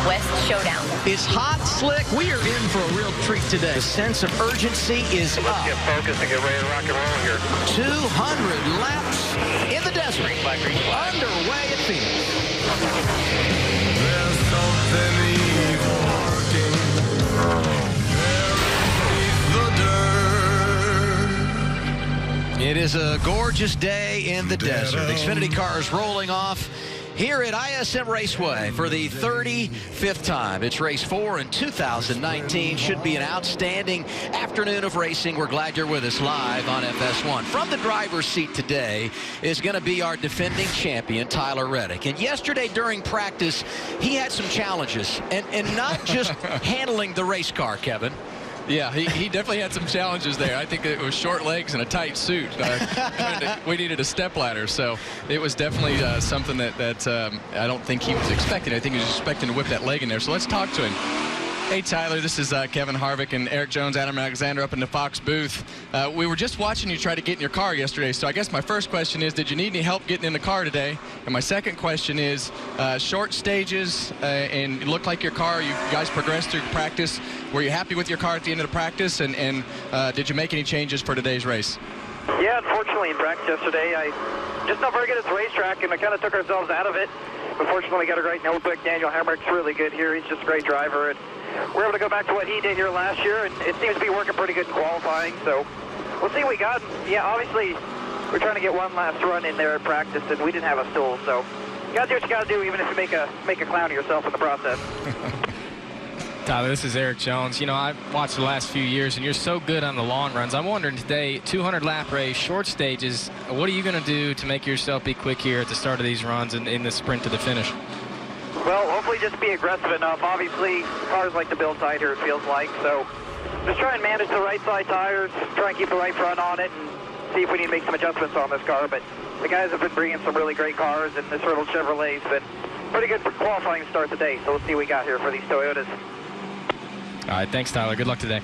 West showdown. It's hot, slick. We are in for a real treat today. The sense of urgency is up. Let's get focused and get ready to rock and roll here. 200 laps in the desert. Green flag, green flag. Underway at Phoenix. There's something evil lurking beneath the dirt. It is a gorgeous day in the desert. Xfinity cars rolling off here at ISM Raceway for the 35th time. It's race 4 in 2019. Should be an outstanding afternoon of racing. We're glad you're with us live on FS1. From the driver's seat today is going to be our defending champion, Tyler Reddick. And yesterday during practice, he had some challenges, and not just handling the race car, Kevin. Yeah, he definitely had some challenges there. I think it was short legs and a tight suit. We needed a stepladder, so it was definitely something that I don't think he was expecting. I think he was expecting to whip that leg in there. So let's talk to him. Hey, Tyler, this is Kevin Harvick and Eric Jones, Adam Alexander up in the Fox booth. We were just watching you try to get in your car yesterday, so I guess my first question is, did you need any help getting in the car today? And my second question is, short stages, and it looked like your car, you guys progressed through practice. Were you happy with your car at the end of the practice, and did you make any changes for today's race? Yeah, unfortunately in practice yesterday, I just not very good at the racetrack, and we kind of took ourselves out of it. But fortunately, we got a great notebook. Daniel Hamrick's really good here. He's just a great driver, and we're able to go back to what he did here last year, and it seems to be working pretty good in qualifying. So we'll see what we got. Yeah, obviously, we're trying to get one last run in there at practice, and we didn't have a stool. So you got to do what you got to do, even if you make a clown of yourself in the process. Tyler, this is Eric Jones. You know, I've watched the last few years, and you're so good on the long runs. I'm wondering today, 200-lap race, short stages, what are you going to do to make yourself be quick here at the start of these runs and in the sprint to the finish? Well, hopefully just be aggressive enough. Obviously, cars like to build tighter, it feels like. So just try and manage the right side tires, try and keep the right front on it, and see if we need to make some adjustments on this car. But the guys have been bringing some really great cars, and this Hurdle Chevrolet's been pretty good for qualifying start today. So let's see what we got here for these Toyotas. All right, thanks, Tyler. Good luck today.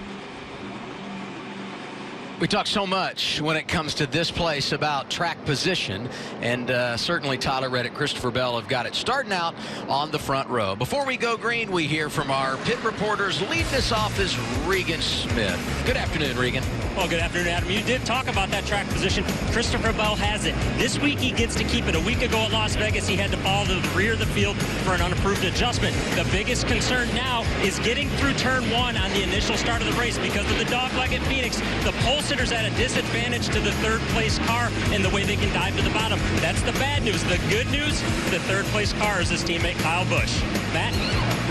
We talk so much when it comes to this place about track position, and certainly Tyler Reddick, Christopher Bell have got it starting out on the front row. Before we go green, we hear from our pit reporters. Leading us off is Regan Smith. Good afternoon, Regan. Well, good afternoon, Adam. You did talk about that track position. Christopher Bell has it. This week he gets to keep it. A week ago at Las Vegas, he had to follow the rear of the field for an unapproved adjustment. The biggest concern now is getting through turn 1 on the initial start of the race because of the dogleg at Phoenix. The pole sitter's at a disadvantage to the third-place car in the way they can dive to the bottom. That's the bad news. The good news, the third-place car is his teammate Kyle Busch. Matt?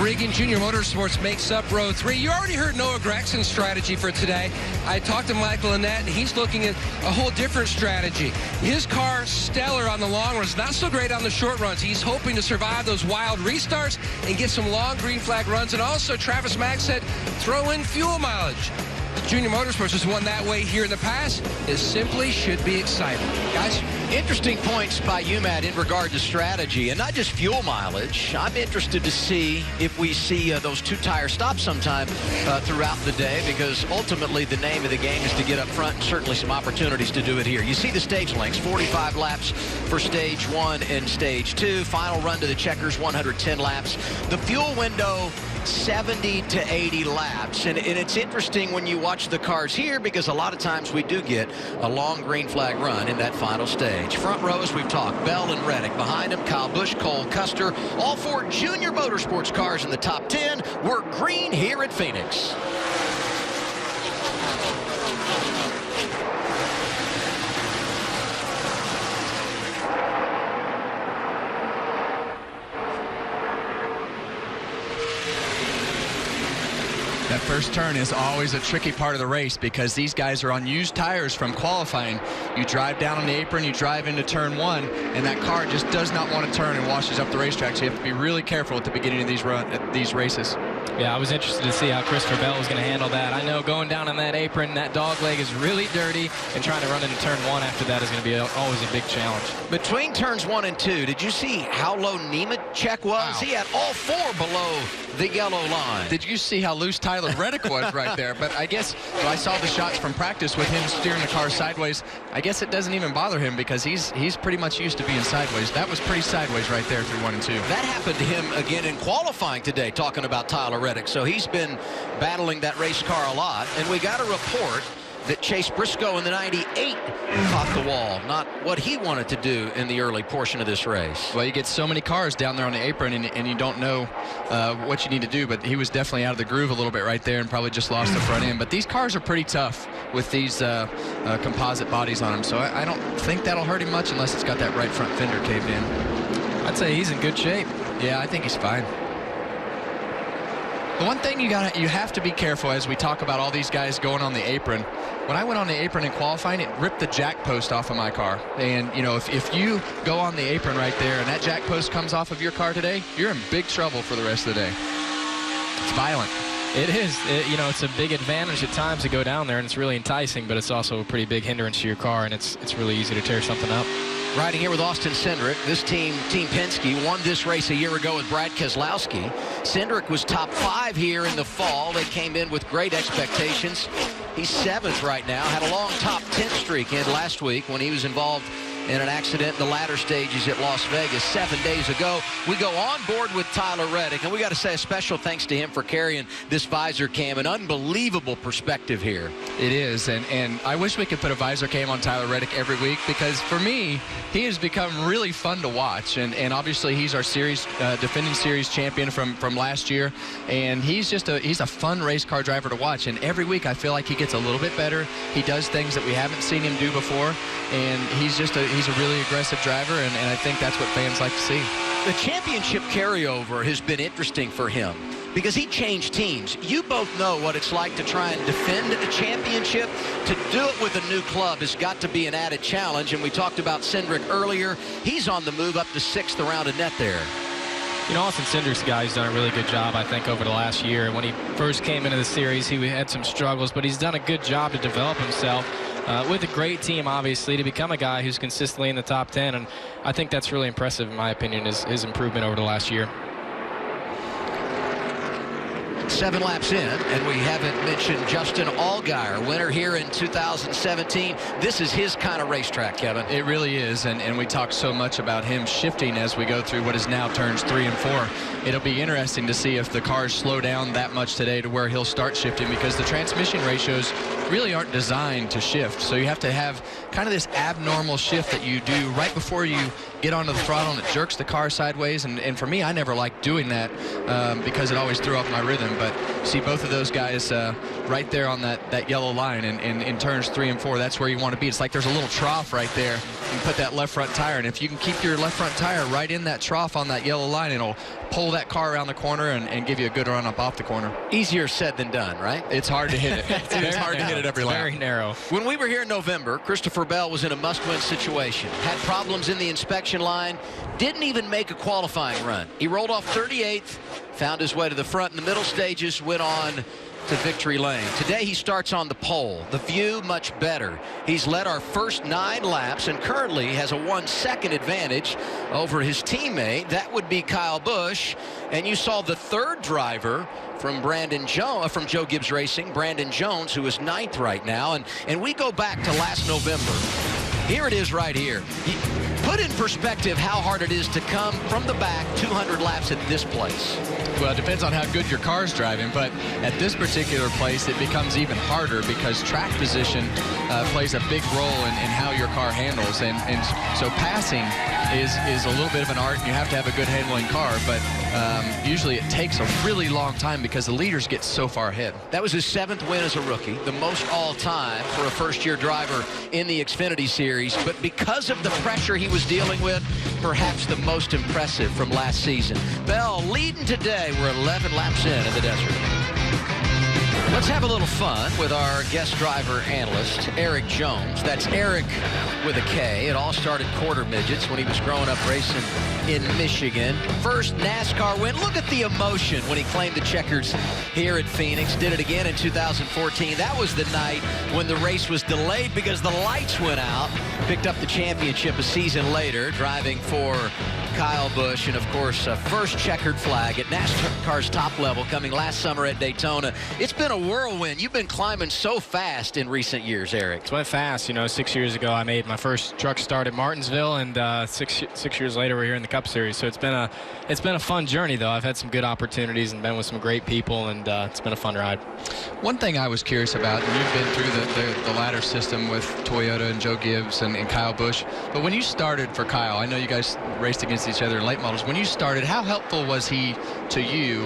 Regan Junior Motorsports makes up row 3. You already heard Noah Gregson's strategy for today. I talked to Michael Annette, and he's looking at a whole different strategy. His car, stellar on the long runs, not so great on the short runs. He's hoping to survive those wild restarts and get some long green flag runs. And also, Travis Mack said, throw in fuel mileage. Junior Motorsports has won that way here in the past. It simply should be exciting. Guys? Interesting points by you, Matt, in regard to strategy, and not just fuel mileage. I'm interested to see if we see those two-tire stops sometime throughout the day, because ultimately the name of the game is to get up front, and certainly some opportunities to do it here. You see the stage lengths, 45 laps for stage 1 and stage 2. Final run to the checkers, 110 laps. The fuel window, 70 to 80 laps. And it's interesting when you watch the cars here, because a lot of times we do get a long green flag run in that final stage. Front row, as we've talked, Bell and Reddick. Behind them, Kyle Busch, Cole Custer. All 4 Junior Motorsports cars in the top 10 were green here at Phoenix. That first turn is always a tricky part of the race because these guys are on used tires from qualifying. You drive down on the apron, you drive into turn 1, and that car just does not want to turn and washes up the racetrack. So you have to be really careful at the beginning of these races. Yeah, I was interested to see how Christopher Bell was going to handle that. I know going down on that apron, that dog leg is really dirty, and trying to run into turn 1 after that is going to be always a big challenge. Between turns 1 and 2, did you see how low Nemechek was? Wow. He had all 4 below the yellow line. Did you see how loose Tyler Reddick was right there? But I guess I saw the shots from practice with him steering the car sideways. I guess it doesn't even bother him because he's pretty much used to being sideways. That was pretty sideways right there through 1 and 2. That happened to him again in qualifying today, talking about Tyler Reddick. So he's been battling that race car a lot. And we got a report that Chase Briscoe in the 98 caught the wall. Not what he wanted to do in the early portion of this race. Well, you get so many cars down there on the apron, and you don't know what you need to do. But he was definitely out of the groove a little bit right there and probably just lost the front end. But these cars are pretty tough with these composite bodies on them. So I don't think that'll hurt him much unless it's got that right front fender caved in. I'd say he's in good shape. Yeah, I think he's fine. The one thing you have to be careful as we talk about all these guys going on the apron. When I went on the apron in qualifying, it ripped the jack post off of my car. And, you know, if you go on the apron right there and that jack post comes off of your car today, you're in big trouble for the rest of the day. It's violent. It is. You know, it's a big advantage at times to go down there, and it's really enticing, but it's also a pretty big hindrance to your car, and it's really easy to tear something up. Riding here with Austin Cindric. This team Penske, won this race a year ago with Brad Keselowski. Cindric was top 5 here in the fall. They came in with great expectations. He's 7th right now. Had a long top 10 streak in last week when he was involved in an accident in the latter stages at Las Vegas 7 days ago. We go on board with Tyler Reddick, and we got to say a special thanks to him for carrying this visor cam. An unbelievable perspective here. It is, and I wish we could put a visor cam on Tyler Reddick every week, because for me, he has become really fun to watch, and obviously he's our series defending series champion from last year, and he's a fun race car driver to watch, and every week I feel like he gets a little bit better. He does things that we haven't seen him do before, and he's a really aggressive driver, and I think that's what fans like to see. The championship carryover has been interesting for him because he changed teams. You both know what it's like to try and defend a championship. To do it with a new club has got to be an added challenge, and we talked about Cindric earlier. He's on the move up to 6th around a net there. You know, Austin Cindric's guy's done a really good job, I think, over the last year. When he first came into the series, he had some struggles, but he's done a good job to develop himself with a great team, obviously, to become a guy who's consistently in the top 10. And I think that's really impressive, in my opinion, his improvement over the last year. 7 laps in, and we haven't mentioned Justin Allgaier, winner here in 2017. This is his kind of racetrack, Kevin. It really is, and we talk so much about him shifting as we go through what is now turns 3 and 4. It'll be interesting to see if the cars slow down that much today to where he'll start shifting, because the transmission ratios really aren't designed to shift. So you have to have kind of this abnormal shift that you do right before you get onto the throttle, and it jerks the car sideways. And for me, I never liked doing that because it always threw off my rhythm. But see both of those guys right there on that yellow line, and in turns 3 and 4, that's where you want to be. It's like there's a little trough right there. You put that left front tire, and if you can keep your left front tire right in that trough on that yellow line, it'll pull that car around the corner and give you a good run up off the corner. Easier said than done, right? It's hard to hit it. It's hard to hit it every lap. Very narrow. When we were here in November, Christopher Bell was in a must-win situation. Had problems in the inspection line. Didn't even make a qualifying run. He rolled off 38th, found his way to the front in the middle stages, went on to victory lane. Today he starts on the pole. The view much better. He's led our first 9 laps and currently has a 1-second advantage over his teammate. That would be Kyle Busch. And you saw the 3rd driver from from Joe Gibbs Racing, Brandon Jones, who is 9th right now. And we go back to last November. Here it is right here. Put in perspective how hard it is to come from the back 200 laps at this place. Well, it depends on how good your car's driving, but at this particular place, it becomes even harder because track position plays a big role in how your car handles. And so passing is a little bit of an art, and you have to have a good handling car, but usually it takes a really long time because the leaders get so far ahead. That was his 7th win as a rookie, the most all-time for a first-year driver in the Xfinity Series. But because of the pressure he was dealing with, perhaps the most impressive from last season. Bell leading today. We're 11 laps in the desert. Let's have a little fun with our guest driver analyst, Eric Jones. That's Eric with a K. It all started quarter midgets when he was growing up racing in Michigan. First NASCAR win. Look at the emotion when he claimed the checkers here at Phoenix. Did it again in 2014. That was the night when the race was delayed because the lights went out. Picked up the championship a season later, driving for Kyle Busch, and of course, first checkered flag at NASCAR's top level coming last summer at Daytona. It's been a whirlwind. You've been climbing so fast in recent years, Eric. It went fast. You know, 6 years ago, I made my first truck start at Martinsville, and six years later, we're here in the Cup Series. So it's been a fun journey, though. I've had some good opportunities and been with some great people, and it's been a fun ride. One thing I was curious about, and you've been through the ladder system with Toyota and Joe Gibbs and Kyle Busch, but when you started for Kyle, I know you guys raced against each other in late models. When you started, how helpful was he to you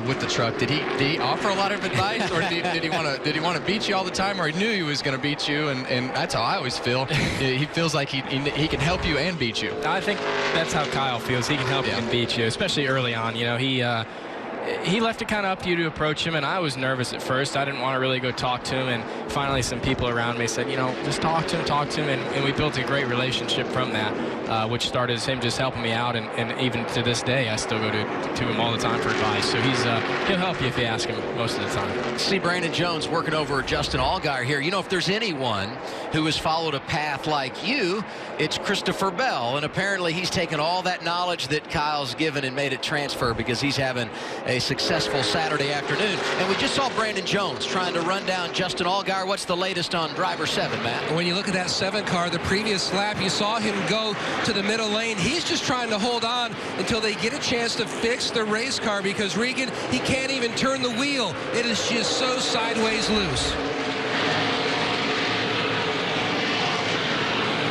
with the truck? Did he offer a lot of advice, or did he want to beat you all the time, or he knew he was going to beat you? And that's how I always feel. He feels like he can help you and beat you. I think that's how Kyle feels. He can help you and beat you, especially early on. You know, he left it kind of up to you to approach him, and I was nervous at first. I didn't want to really go talk to him, and finally some people around me said, you know, just talk to him, and we built a great relationship from that, which started as him just helping me out, and even to this day, I still go to him all the time for advice. So he'll help you if you ask him most of the time. See Brandon Jones working over Justin Allgaier here. You know, if there's anyone who has followed a path like you, it's Christopher Bell, and apparently he's taken all that knowledge that Kyle's given and made it transfer because he's having a successful Saturday afternoon. And we just saw Brandon Jones trying to run down Justin Allgaier. What's the latest on driver 7, Matt? When you look at that 7 car, the previous lap, you saw him go to the middle lane. He's just trying to hold on until they get a chance to fix the race car because Regan, he can't even turn the wheel. It is just so sideways loose.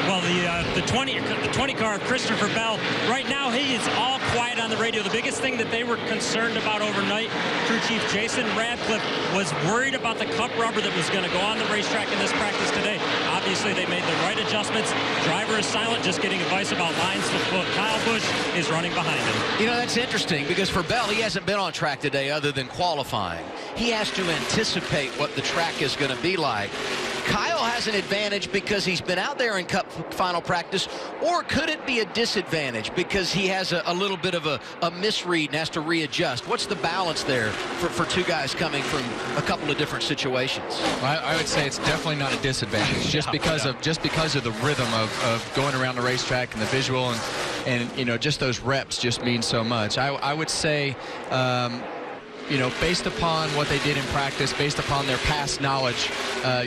Well, the 20 car of Christopher Bell, right now he is all quiet on the radio. The biggest thing that they were concerned about overnight, crew chief Jason Radcliffe was worried about the cup rubber that was going to go on the racetrack in this practice today. Obviously, they made the right adjustments. Driver is silent, just getting advice about lines to foot. Kyle Busch is running behind him. You know, that's interesting because for Bell, he hasn't been on track today other than qualifying. He has to anticipate what the track is going to be like. Kyle has an advantage because he's been out there in Cup final practice, or could it be a disadvantage because he has a little bit of a misread and has to readjust? What's the balance there for two guys coming from a couple of different situations? I would say it's definitely not a disadvantage just because of the rhythm of going around the racetrack and the visual and you know, just those reps just mean so much. I would say you know, based upon what they did in practice, based upon their past knowledge,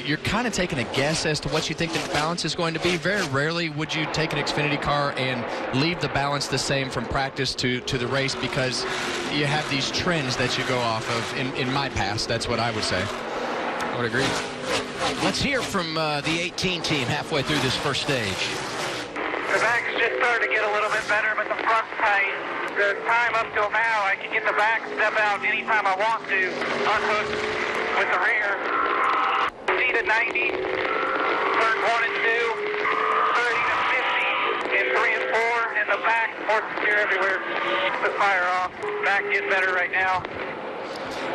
you're kind of taking a guess as to what you think the balance is going to be. Very rarely would you take an Xfinity car and leave the balance the same from practice to the race because you have these trends that you go off of. In my past, that's what I would say. I would agree. Let's hear from the 18 team halfway through this first stage. The back's just starting to get a little bit better, but the front's tight. The time up till now, I can get the back, step out anytime I want to, unhook with the rear. Speed at 90, turn 1 and 2, 30 to 50, and 3 and 4, and the back, fourth gear everywhere. The fire off. Back getting better right now.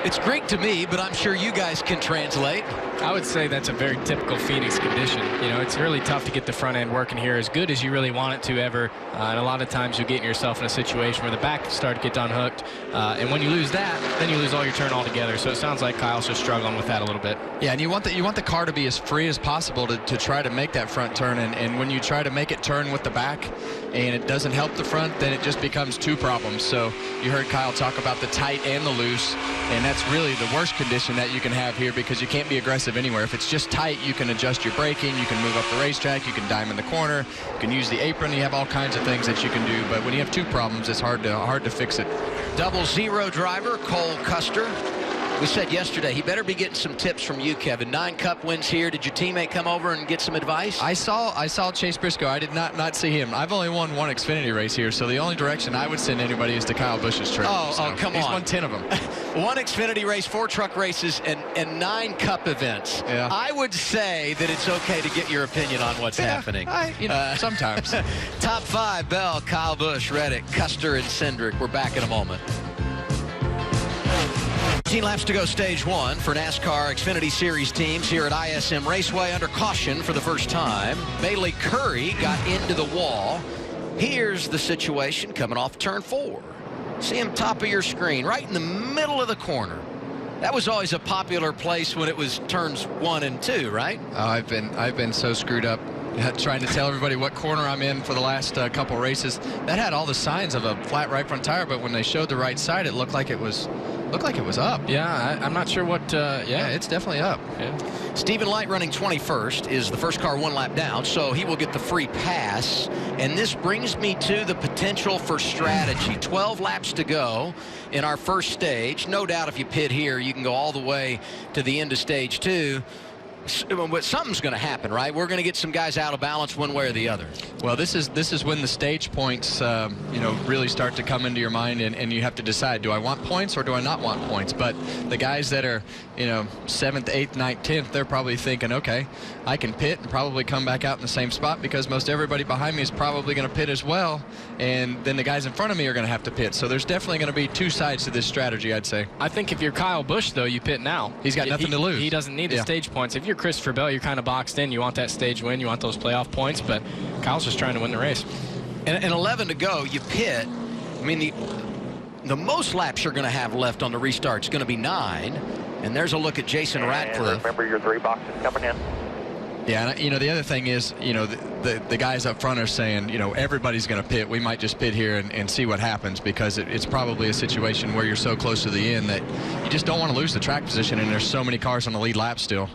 It's Greek to me, but I'm sure you guys can translate. I would say that's a very typical Phoenix condition. You know, it's really tough to get the front end working here as good as you really want it to ever. And a lot of times you're getting yourself in a situation where the back start to get unhooked. And when you lose that, then you lose all your turn altogether. So it sounds like Kyle's just struggling with that a little bit. Yeah, and you want the car to be as free as possible to try to make that front turn. And when you try to make it turn with the back and it doesn't help the front, then it just becomes two problems. So you heard Kyle talk about the tight and the loose, and that's really the worst condition that you can have here because you can't be aggressive anywhere. If it's just tight, you can adjust your braking, you can move up the racetrack, you can dime in the corner, you can use the apron, you have all kinds of things that you can do. But when you have two problems, it's hard to fix it. 00 driver Cole Custer. We said yesterday he better be getting some tips from you, Kevin. 9 Cup wins here. Did your teammate come over and get some advice? I saw Chase Briscoe. I did not see him. I've only won one Xfinity race here, so the only direction I would send anybody is to Kyle Busch's trip. Oh, come on. He's won 10 of them. 1 Xfinity race, 4 truck races, and 9 Cup events. Yeah. I would say that it's okay to get your opinion on what's happening. Sometimes. Top 5, Bell, Kyle Busch, Reddick, Custer, and Cindric. We're back in a moment. 15 laps to go, stage one for NASCAR Xfinity Series teams here at ISM Raceway under caution for the first time. Bailey Curry got into the wall. Here's the situation coming off turn 4. See him top of your screen, right in the middle of the corner. That was always a popular place when it was turns 1 and 2, right? Oh, I've been so screwed up trying to tell everybody what corner I'm in for the last couple races. That had all the signs of a flat right front tire, but when they showed the right side, it looked like it was up. Yeah, I'm not sure what. Yeah, it's definitely up. Yeah. Stephen Light running 21st is the first car 1 lap down, so he will get the free pass. And this brings me to the potential for strategy. 12 laps to go in our first stage. No doubt if you pit here, you can go all the way to the end of stage 2. But something's going to happen, right? We're going to get some guys out of balance one way or the other. Well, this is when the stage points, really start to come into your mind, and you have to decide: do I want points or do I not want points? But the guys that are, 7th, 8th, 9th, 10th, they're probably thinking, okay, I can pit and probably come back out in the same spot because most everybody behind me is probably going to pit as well, and then the guys in front of me are going to have to pit. So there's definitely going to be two sides to this strategy, I'd say. I think if you're Kyle Busch, though, you pit now. He's got nothing to lose. He doesn't need the stage points. If you're Christopher Bell, you're kind of boxed in. You want that stage win. You want those playoff points. But Kyle's just trying to win the race. And 11 to go, you pit. I mean, the most laps you're going to have left on the restart is going to be 9. And there's a look at Jason Ratcliffe. Remember your 3 boxes coming in. Yeah, and the other thing is, the guys up front are saying, everybody's going to pit. We might just pit here and see what happens, because it's probably a situation where you're so close to the end that you just don't want to lose the track position, and there's so many cars on the lead lap still.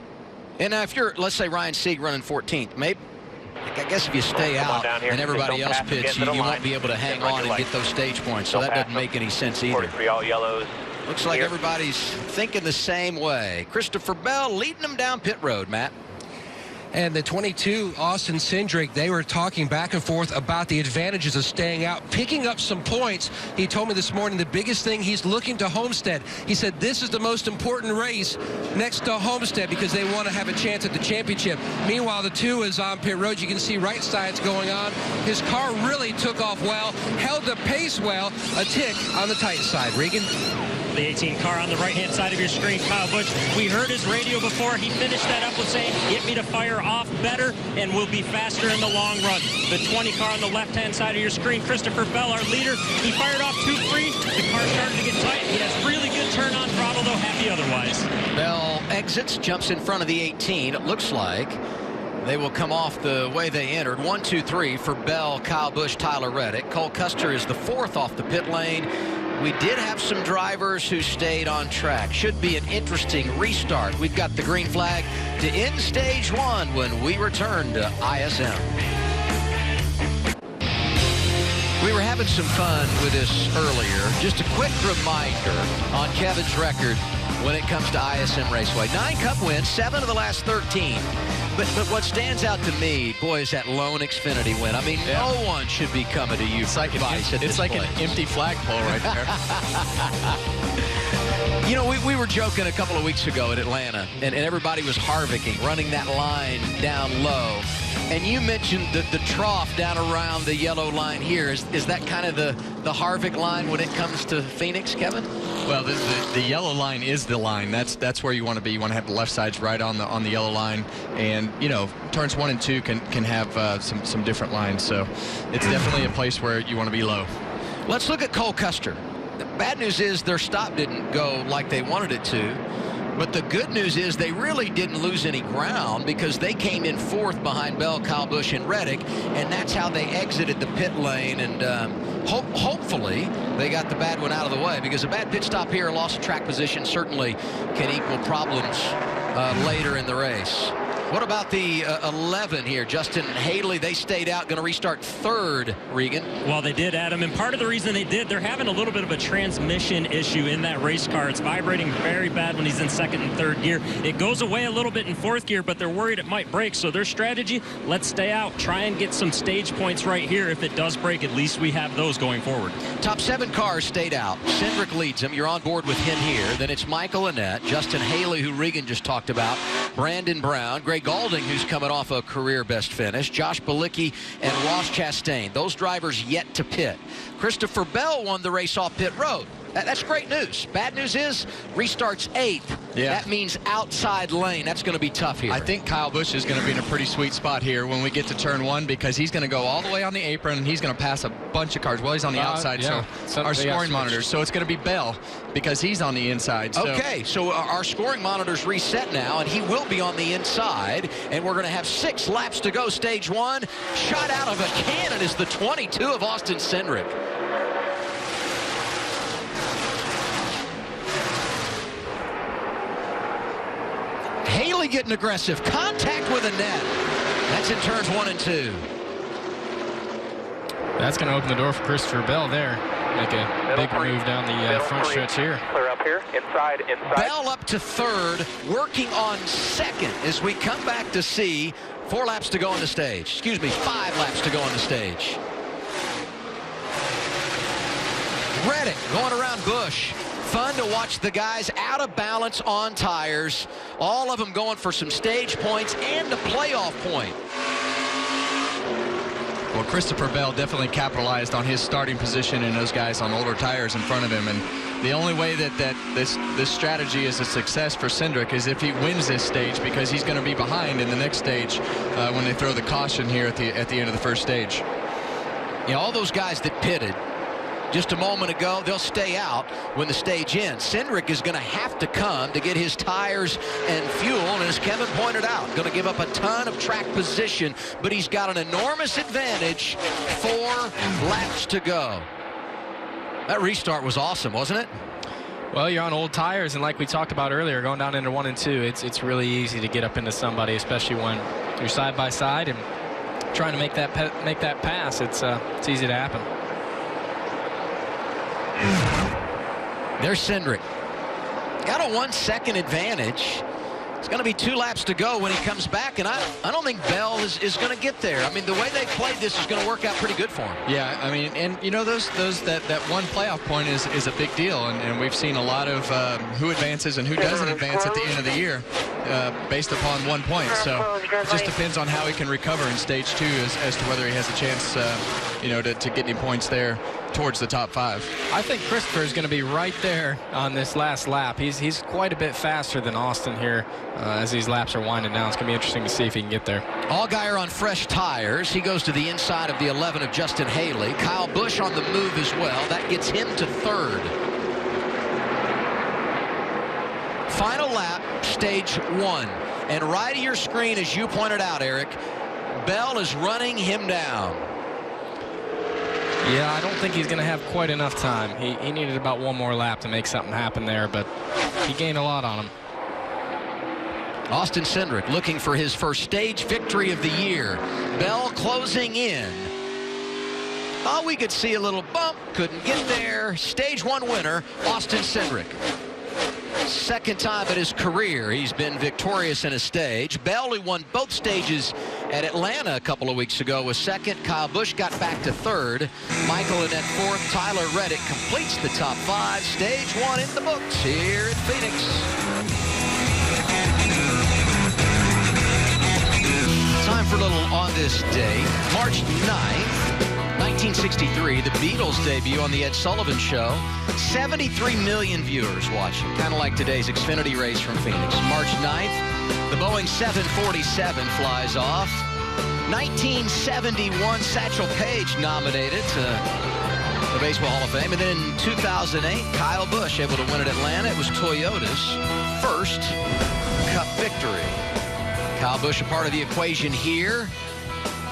And if you're, let's say, Ryan Sieg running 14th, maybe, I guess if you stay out and everybody else pits, you won't be able to hang on and get those stage points. So that doesn't make any sense either. 43 all yellows. Looks like everybody's thinking the same way. Christopher Bell leading them down pit road, Matt. And the 22, Austin Cindric, they were talking back and forth about the advantages of staying out, picking up some points. He told me this morning the biggest thing he's looking to Homestead. He said this is the most important race next to Homestead because they want to have a chance at the championship. Meanwhile, the 2 is on pit road. You can see right sides going on. His car really took off well, held the pace well, a tick on the tight side. Regan? The 18 car on the right-hand side of your screen, Kyle Busch. We heard his radio before. He finished that up with saying, get me to fire off better and we'll be faster in the long run. The 20 car on the left-hand side of your screen, Christopher Bell, our leader. He fired off too free. The car started to get tight. He has really good turn on throttle, though happy otherwise. Bell exits, jumps in front of the 18. It looks like they will come off the way they entered. 1, 2, 3 for Bell, Kyle Busch, Tyler Reddick. Cole Custer is the 4th off the pit lane. We did have some drivers who stayed on track. Should be an interesting restart. We've got the green flag to end stage 1 when we return to ISM. We were having some fun with this earlier. Just a quick reminder on Kevin's record when it comes to ISM Raceway. 9 Cup wins, 7 of the last 13. But what stands out to me, boy, is that lone Xfinity win. I mean, no one should be coming to you for advice at this like place. an empty flagpole right there. We were joking a couple of weeks ago at Atlanta, and everybody was Harvicking, running that line down low. And you mentioned the trough down around the yellow line here. Is that kind of the Harvick line when it comes to Phoenix, Kevin? Well, the yellow line is the line. That's where you want to be. You want to have the left sides right on the yellow line, and turns 1 and 2 can have some different lines. So it's definitely a place where you want to be low. Let's look at Cole Custer. The bad news is their stop didn't go like they wanted it to. But the good news is they really didn't lose any ground because they came in 4th behind Bell, Kyle Busch, and Reddick, and that's how they exited the pit lane. And hopefully they got the bad one out of the way, because a bad pit stop here, loss of track position, certainly can equal problems later in the race. What about the 11 here? Justin Haley, they stayed out, going to restart 3rd, Regan. Well, they did, Adam, and part of the reason they did, they're having a little bit of a transmission issue in that race car. It's vibrating very bad when he's in 2nd and 3rd gear. It goes away a little bit in 4th gear, but they're worried it might break. So their strategy, let's stay out, try and get some stage points right here. If it does break, at least we have those going forward. Top 7 cars stayed out. Cindric leads them. You're on board with him here. Then it's Michael Annett, Justin Haley, who Regan just talked about, Brandon Brown, Greg Trey Goulding, who's coming off a career best finish. Josh Bilicki and Ross Chastain. Those drivers yet to pit. Christopher Bell won the race off pit road. That's great news. Bad news is restarts 8th. Yeah. That means outside lane. That's going to be tough here. I think Kyle Busch is going to be in a pretty sweet spot here when we get to turn 1, because he's going to go all the way on the apron and he's going to pass a bunch of cars. Well, he's on the outside, yeah. so our scoring monitors. So it's going to be Bell because he's on the inside. So. Okay, so our scoring monitors reset now, and he will be on the inside, and we're going to have 6 laps to go, stage 1. Shot out of a cannon is the 22 of Austin Cindric. Haley getting aggressive. Contact with a net. That's in turns 1 and 2. That's going to open the door for Christopher Bell there. Make a big move down the front stretch here. Clear up here. Inside. Bell up to 3rd, working on 2nd as we come back to see 4 laps to go on the stage. Excuse me, 5 laps to go on the stage. Reddick going around Busch. Fun to watch the guys out of balance on tires. All of them going for some stage points and a playoff point. Well, Christopher Bell definitely capitalized on his starting position and those guys on older tires in front of him. And the only way that this strategy is a success for Cindric is if he wins this stage, because he's going to be behind in the next stage when they throw the caution here at the end of the first stage. Yeah, all those guys that pitted just a moment ago, they'll stay out when the stage ends. Cindric is going to have to come to get his tires and fuel, and as Kevin pointed out, going to give up a ton of track position, but he's got an enormous advantage. 4 laps to go. That restart was awesome, wasn't it? Well, you're on old tires, and like we talked about earlier, going down into 1 and 2, it's really easy to get up into somebody, especially when you're side by side and trying to make that pass. It's easy to happen. There's Cindric. Got a 1-second advantage. It's going to be 2 laps to go when he comes back, and I don't think Bell is going to get there. I mean, the way they played this is going to work out pretty good for him. Yeah, I mean, and you know, that one playoff point is a big deal, and we've seen a lot of who advances and who doesn't advance at the end of the year based upon 1 point. So it just depends on how he can recover in stage 2 as to whether he has a chance, to get any points there towards the top 5. I think Christopher is going to be right there on this last lap. He's quite a bit faster than Austin here as these laps are winding down. It's going to be interesting to see if he can get there. Allgaier on fresh tires. He goes to the inside of the 11 of Justin Haley. Kyle Busch on the move as well. That gets him to 3rd. Final lap, stage 1. And right of your screen, as you pointed out, Eric, Bell is running him down. Yeah, I don't think he's going to have quite enough time. He needed about 1 more lap to make something happen there, but he gained a lot on him. Austin Cindric looking for his first stage victory of the year. Bell closing in. Thought we could see a little bump. Couldn't get there. Stage 1 winner, Austin Cindric. 2nd time in his career he's been victorious in a stage. Bell, who won both stages at Atlanta a couple of weeks ago, was 2nd. Kyle Busch got back to 3rd. Michael Annett 4th. Tyler Reddick completes the top 5. Stage 1 in the books here at Phoenix. Time for a little On This Day. March 9th, 1963, the Beatles debut on the Ed Sullivan Show. 73 million viewers watching, kind of like today's Xfinity race from Phoenix. March 9th, the Boeing 747 flies off. 1971, Satchel Paige nominated to the Baseball Hall of Fame. And then in 2008, Kyle Busch able to win at Atlanta. It was Toyota's first Cup victory. Kyle Busch a part of the equation here.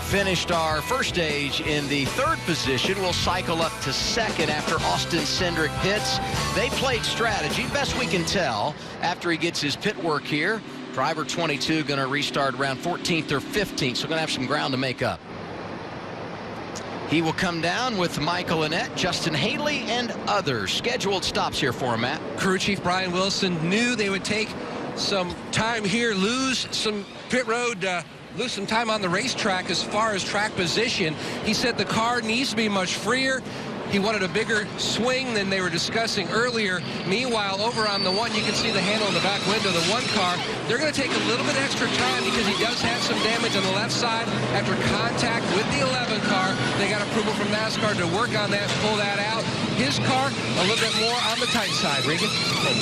Finished our first stage in the 3rd position. We'll cycle up to 2nd after Austin Cindric pits. They played strategy, best we can tell, after he gets his pit work here. Driver 22 going to restart around 14th or 15th, so going to have some ground to make up. He will come down with Michael Annett, Justin Haley, and others. Scheduled stops here for him, Matt. Crew Chief Brian Wilson knew they would take some time here, lose some pit road, lose some time on the racetrack as far as track position. He said the car needs to be much freer. He wanted a bigger swing than they were discussing earlier. Meanwhile, over on the one, you can see the handle in the back window, the one car. They're going to take a little bit extra time because he does have some damage on the left side after contact with the 11 car. They got approval from NASCAR to work on that, pull that out. His car, a little bit more on the tight side. Regan?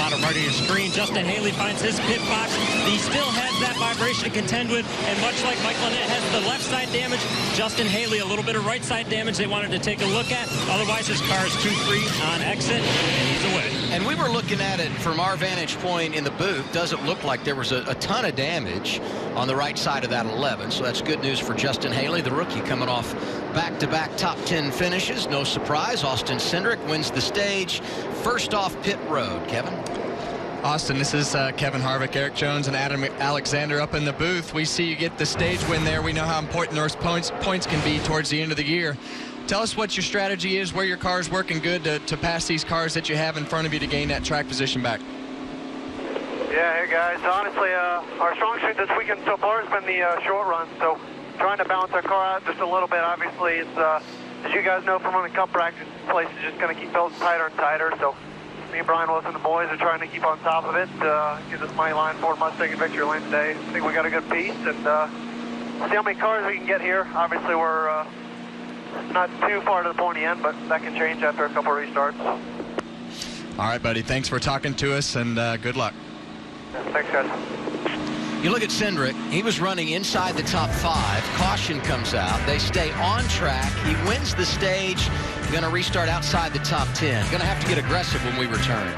Bottom right of your screen, Justin Haley finds his pit box. He still has that vibration to contend with, and much like Mike Lynette has the left side damage, Justin Haley a little bit of right side damage they wanted to take a look at. Otherwise, his car is 2-3 on exit, and he's away. And we were looking at it from our vantage point in the booth. Doesn't look like there was a ton of damage on the right side of that 11, so that's good news for Justin Haley, the rookie, coming off back-to-back top 10 finishes. No surprise, Austin Cindric wins the stage first off pit road. Kevin? Austin, this is Kevin Harvick, Eric Jones, and Adam Alexander up in the booth. We see you get the stage win there. We know how important those points can be towards the end of the year. Tell us what your strategy is, where your car is working good to pass these cars that you have in front of you to gain that track position back. Yeah, hey guys, honestly, our strong suit this weekend so far has been the short run, so trying to balance our car out just a little bit. Obviously, it's, as you guys know from running cup practice, this place is just going to keep building tighter and tighter, so me and Brian Wilson and the boys are trying to keep on top of it, get this money line Ford Mustang in victory lane today. I think we got a good piece, and see how many cars we can get here. Obviously, we're not too far to the pointy end, but that can change after a couple of restarts. All right, buddy. Thanks for talking to us, and good luck. Thanks, guys. You look at Cindric, he was running inside the top 5. Caution comes out. They stay on track. He wins the stage. Going to restart outside the top 10. Going to have to get aggressive when we return.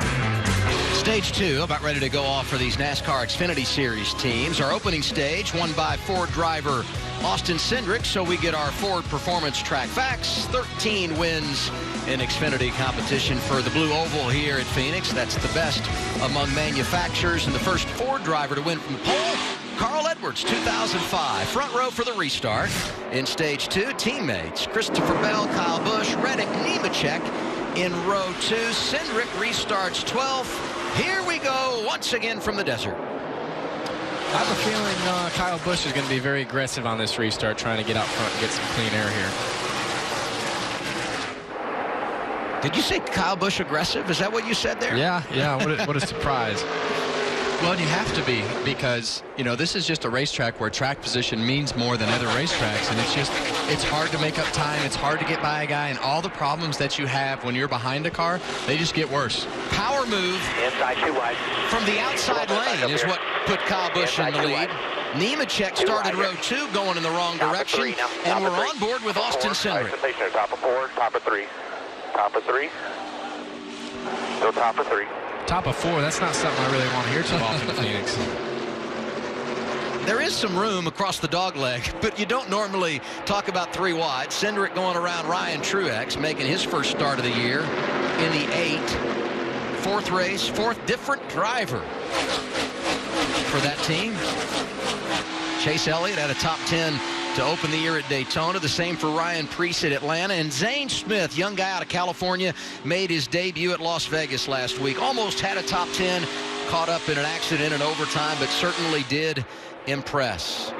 Stage 2 about ready to go off for these NASCAR Xfinity Series teams. Our opening stage won by Ford driver Austin Cindric, so we get our Ford Performance Track Facts. 13 wins in Xfinity competition for the Blue Oval here at Phoenix. That's the best among manufacturers. And the first Ford driver to win from the pole, Carl Edwards, 2005. Front row for the restart. In stage 2, teammates Christopher Bell, Kyle Busch, Reddick, Nemechek in row 2. Cindric restarts 12th. Here we go once again from the desert. I have a feeling Kyle Busch is going to be very aggressive on this restart, trying to get out front and get some clean air here. Did you say Kyle Busch aggressive? Is that what you said there? Yeah. What a surprise. Well, you have to be, because, you know, this is just a racetrack where track position means more than other racetracks, and it's hard to make up time, it's hard to get by a guy, and all the problems that you have when you're behind a car, they just get worse. Power move Inside 2 wide. from the outside lane is what put Kyle Busch in the lead. Nemechek started row 2 going in the wrong direction, and we're on board with Austin Cindric. Top of 4, top of 3. Top of 3. Still top of 3. Top of 4, that's not something I really want to hear too often in Phoenix. There is some room across the dogleg, but you don't normally talk about 3 wide. Cindric going around Ryan Truex, making his first start of the year in the 8. 4th race, 4th different driver for that team. Chase Elliott had a top 10 to open the year at Daytona. The same for Ryan Preece at Atlanta. And Zane Smith, young guy out of California, made his debut at Las Vegas last week. Almost had a top 10, caught up in an accident in overtime, but certainly did impress.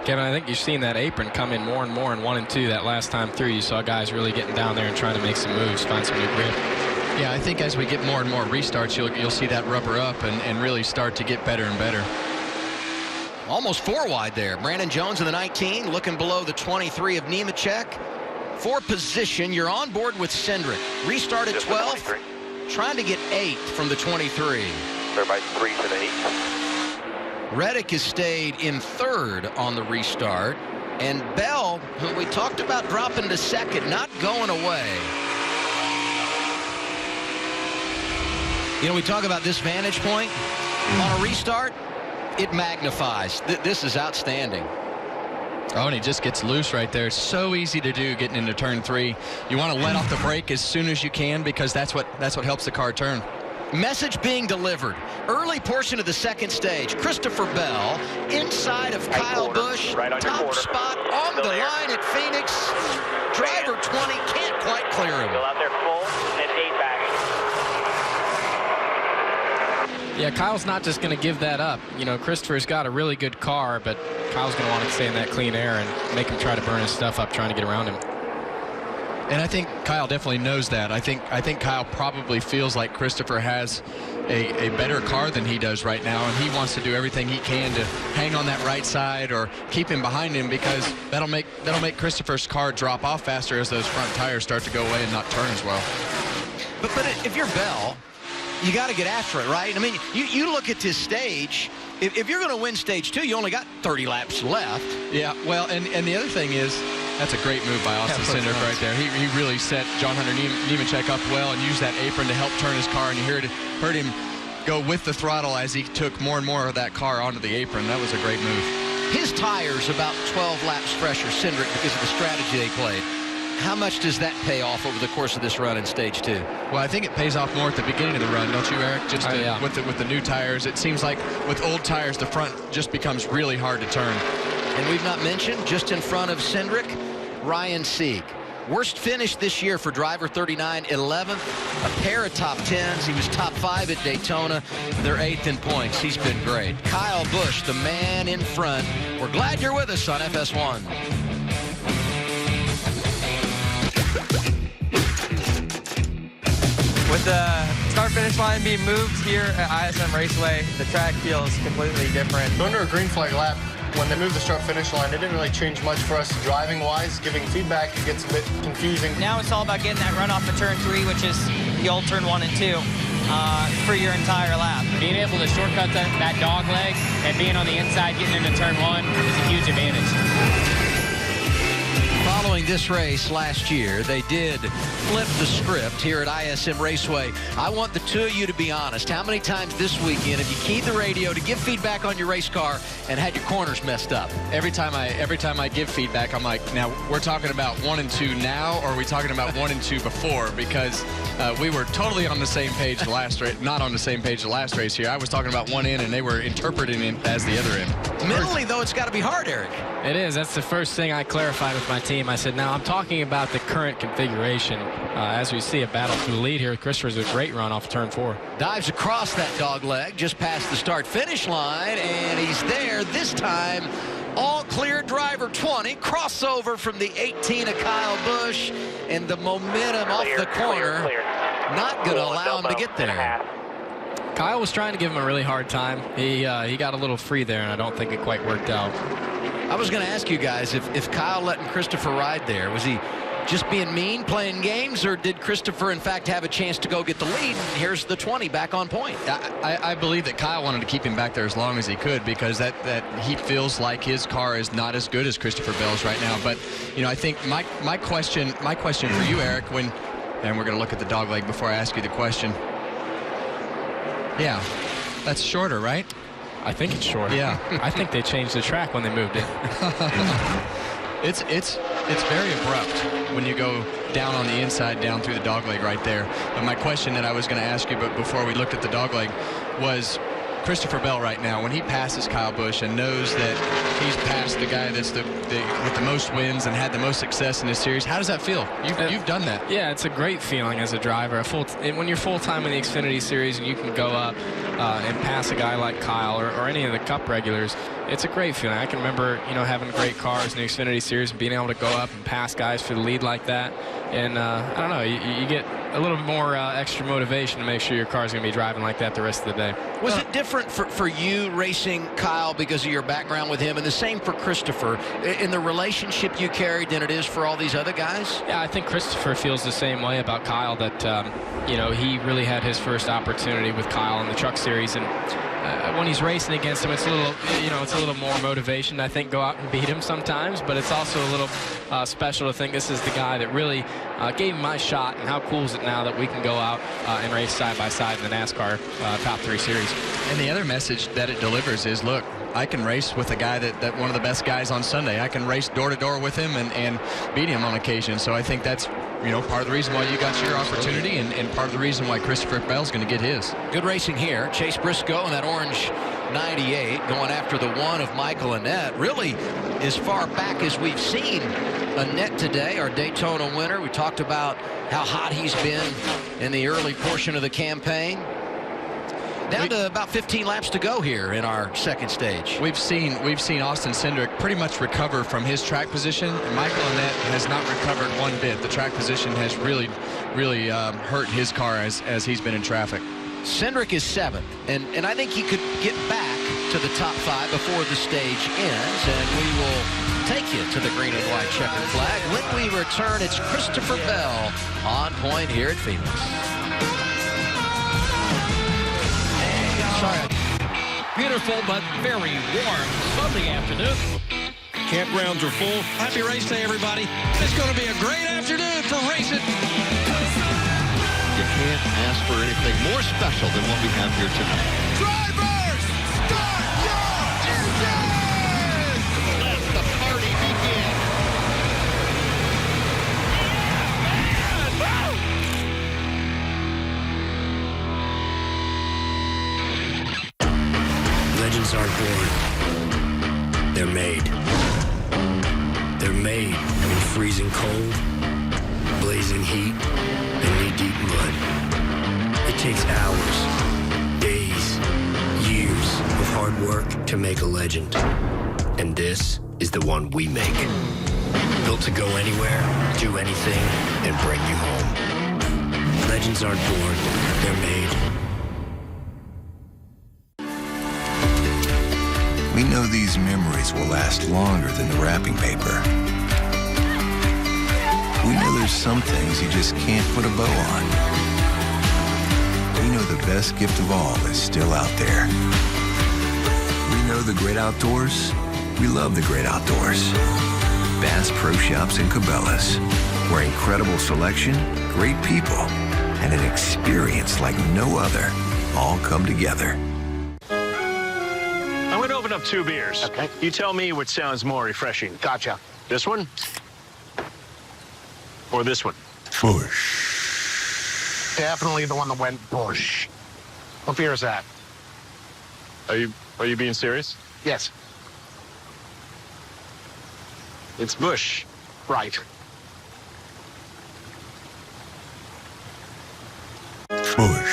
Kevin, I think you've seen that apron come in more and more in 1 and 2 that last time through. You saw guys really getting down there and trying to make some moves, find some new grip. Yeah, I think as we get more and more restarts, you'll see that rubber up and really start to get better and better. Almost 4 wide there. Brandon Jones in the 19, looking below the 23 of Nemechek. For position, you're on board with Cindric. Restart at 12, trying to get 8 from the 23. Everybody 3 to the 8. Reddick has stayed in 3rd on the restart. And Bell, who we talked about dropping to 2nd, not going away. You know, we talk about this vantage point on a restart. It magnifies. This is outstanding. Oh, and he just gets loose right there. It's so easy to do getting into turn 3. You want to let off the brake as soon as you can, because that's what helps the car turn. Message being delivered. Early portion of the 2nd stage. Christopher Bell inside of Kyle Busch. Top spot on the line at Phoenix. Driver 20 can't quite clear him. Go out there full and 8 back. Yeah, Kyle's not just going to give that up. You know, Christopher's got a really good car, but Kyle's going to want to stay in that clean air and make him try to burn his stuff up trying to get around him. And I think Kyle definitely knows that. I think Kyle probably feels like Christopher has a better car than he does right now, and he wants to do everything he can to hang on that right side or keep him behind him, because that'll make Christopher's car drop off faster as those front tires start to go away and not turn as well. But if you're Bell, you got to get after it, right? I mean, you look at this stage. If you're going to win stage 2, you only got 30 laps left. Yeah, well, and the other thing is, that's a great move by Austin Cindric right there. He really set John Hunter Nemechek up well and used that apron to help turn his car, and you heard him go with the throttle as he took more and more of that car onto the apron. That was a great move. His tires about 12 laps fresher, Cindric, because of the strategy they played. How much does that pay off over the course of this run in stage 2? Well, I think it pays off more at the beginning of the run, don't you, Eric? Just yeah. with the new tires, it seems like with old tires, the front just becomes really hard to turn. And we've not mentioned, just in front of Cindric, Ryan Sieg. Worst finish this year for driver 39, 11th. A pair of top 10s. He was top 5 at Daytona. They're 8th in points. He's been great. Kyle Busch, the man in front. We're glad you're with us on FS1. With the start-finish line being moved here at ISM Raceway, the track feels completely different. Under a green flag lap, when they moved the start-finish line, it didn't really change much for us driving-wise. Giving feedback, it gets a bit confusing. Now it's all about getting that run off of turn 3, which is the old turn 1 and 2, for your entire lap. Being able to shortcut that dog leg and being on the inside getting into turn 1 is a huge advantage. Following this race last year, they did flip the script here at ISM Raceway. I want the two of you to be honest. How many times this weekend have you keyed the radio to give feedback on your race car and had your corners messed up? Every time I give feedback, I'm like, now we're talking about 1 and 2 now, or are we talking about 1 and 2 before? Because we were totally on the same page the last race, not on the same page the last race here. I was talking about one end, and they were interpreting it as the other end. Mentally, though, it's got to be hard, Eric. It is. That's the first thing I clarified with my team. I said, now I'm talking about the current configuration. As we see a battle for the lead here, Christopher's a great run off turn 4. Dives across that dog leg, just past the start-finish line, and he's there this time. All clear, driver 20, crossover from the 18 of Kyle Busch, and the momentum off the corner, not going to allow him to get there. Kyle was trying to give him a really hard time. He got a little free there, and I don't think it quite worked out. I was going to ask you guys, if Kyle letting Christopher ride there, was he just being mean, playing games, or did Christopher, in fact, have a chance to go get the lead? And here's the 20 back on point. I believe that Kyle wanted to keep him back there as long as he could, because that he feels like his car is not as good as Christopher Bell's right now. But, you know, I think my question for you, Eric, and we're going to look at the dog leg before I ask you the question. Yeah, that's shorter, right? I think it's shorter. Yeah. I think they changed the track when they moved it. It's very abrupt when you go down on the inside, down through the dogleg right there. But my question that I was going to ask you, but before we looked at the dogleg, was Christopher Bell right now, when he passes Kyle Busch and knows that he's passed the guy that's with the most wins and had the most success in this series, how does that feel? You've done that. Yeah, it's a great feeling as a driver. When you're full-time in the Xfinity Series and you can go up and pass a guy like Kyle or any of the Cup regulars, it's a great feeling. I can remember, you know, having great cars in the Xfinity Series and being able to go up and pass guys for the lead like that. And I don't know, you get a little bit more extra motivation to make sure your car's going to be driving like that the rest of the day. Was it different for you racing Kyle because of your background with him, and the same for Christopher, in the relationship you carried than it is for all these other guys? Yeah, I think Christopher feels the same way about Kyle, that you know, he really had his first opportunity with Kyle in the Truck Series, and when he's racing against him, it's a little, you know, it's a little more motivation, I think, go out and beat him sometimes, but it's also a little special to think this is the guy that really gave him my shot, and how cool is it now that we can go out and race side by side in the NASCAR Top 3 Series. And the other message that it delivers is, look, I can race with a guy that one of the best guys on Sunday. I can race door to door with him and beat him on occasion. So I think that's, you know, part of the reason why you got your opportunity, and part of the reason why Christopher Bell's going to get his. Good racing here. Chase Briscoe in that orange 98 going after the one of Michael Annett. Really as far back as we've seen Annett today, our Daytona winner. We talked about how hot he's been in the early portion of the campaign. Down to about 15 laps to go here in our second stage. We've seen Austin Cindric pretty much recover from his track position. And Michael Annett has not recovered one bit. The track position has really hurt his car as he's been in traffic. Cindric is 7th, and I think he could get back to the top 5 before the stage ends, and we will take you to the green and white checkered flag. When we return, it's Christopher Bell on point here at Phoenix. Sorry. Beautiful but very warm Sunday afternoon. Campgrounds are full. Happy race day, everybody. It's going to be a great afternoon for racing. You can't ask for anything more special than what we have here tonight. Drivers, start your engines! Let the party begin. Legends aren't born. They're made. They're made in freezing cold, blazing heat, and knee-deep mud. It takes hours, days, years of hard work to make a legend. And this is the one we make. Built to go anywhere, do anything, and bring you home. Legends aren't born. They're made. We know these memories will last longer than the wrapping paper. We know there's some things you just can't put a bow on. We know the best gift of all is still out there. We know the great outdoors. We love the great outdoors. Bass Pro Shops and Cabela's, where incredible selection, great people, and an experience like no other all come together. I'm going to open up 2 beers. Okay. You tell me which sounds more refreshing. Gotcha. This one? Or this one? Bush. Definitely the one that went bush. What beer is that? Are you being serious? Yes. It's Bush. Right. Bush.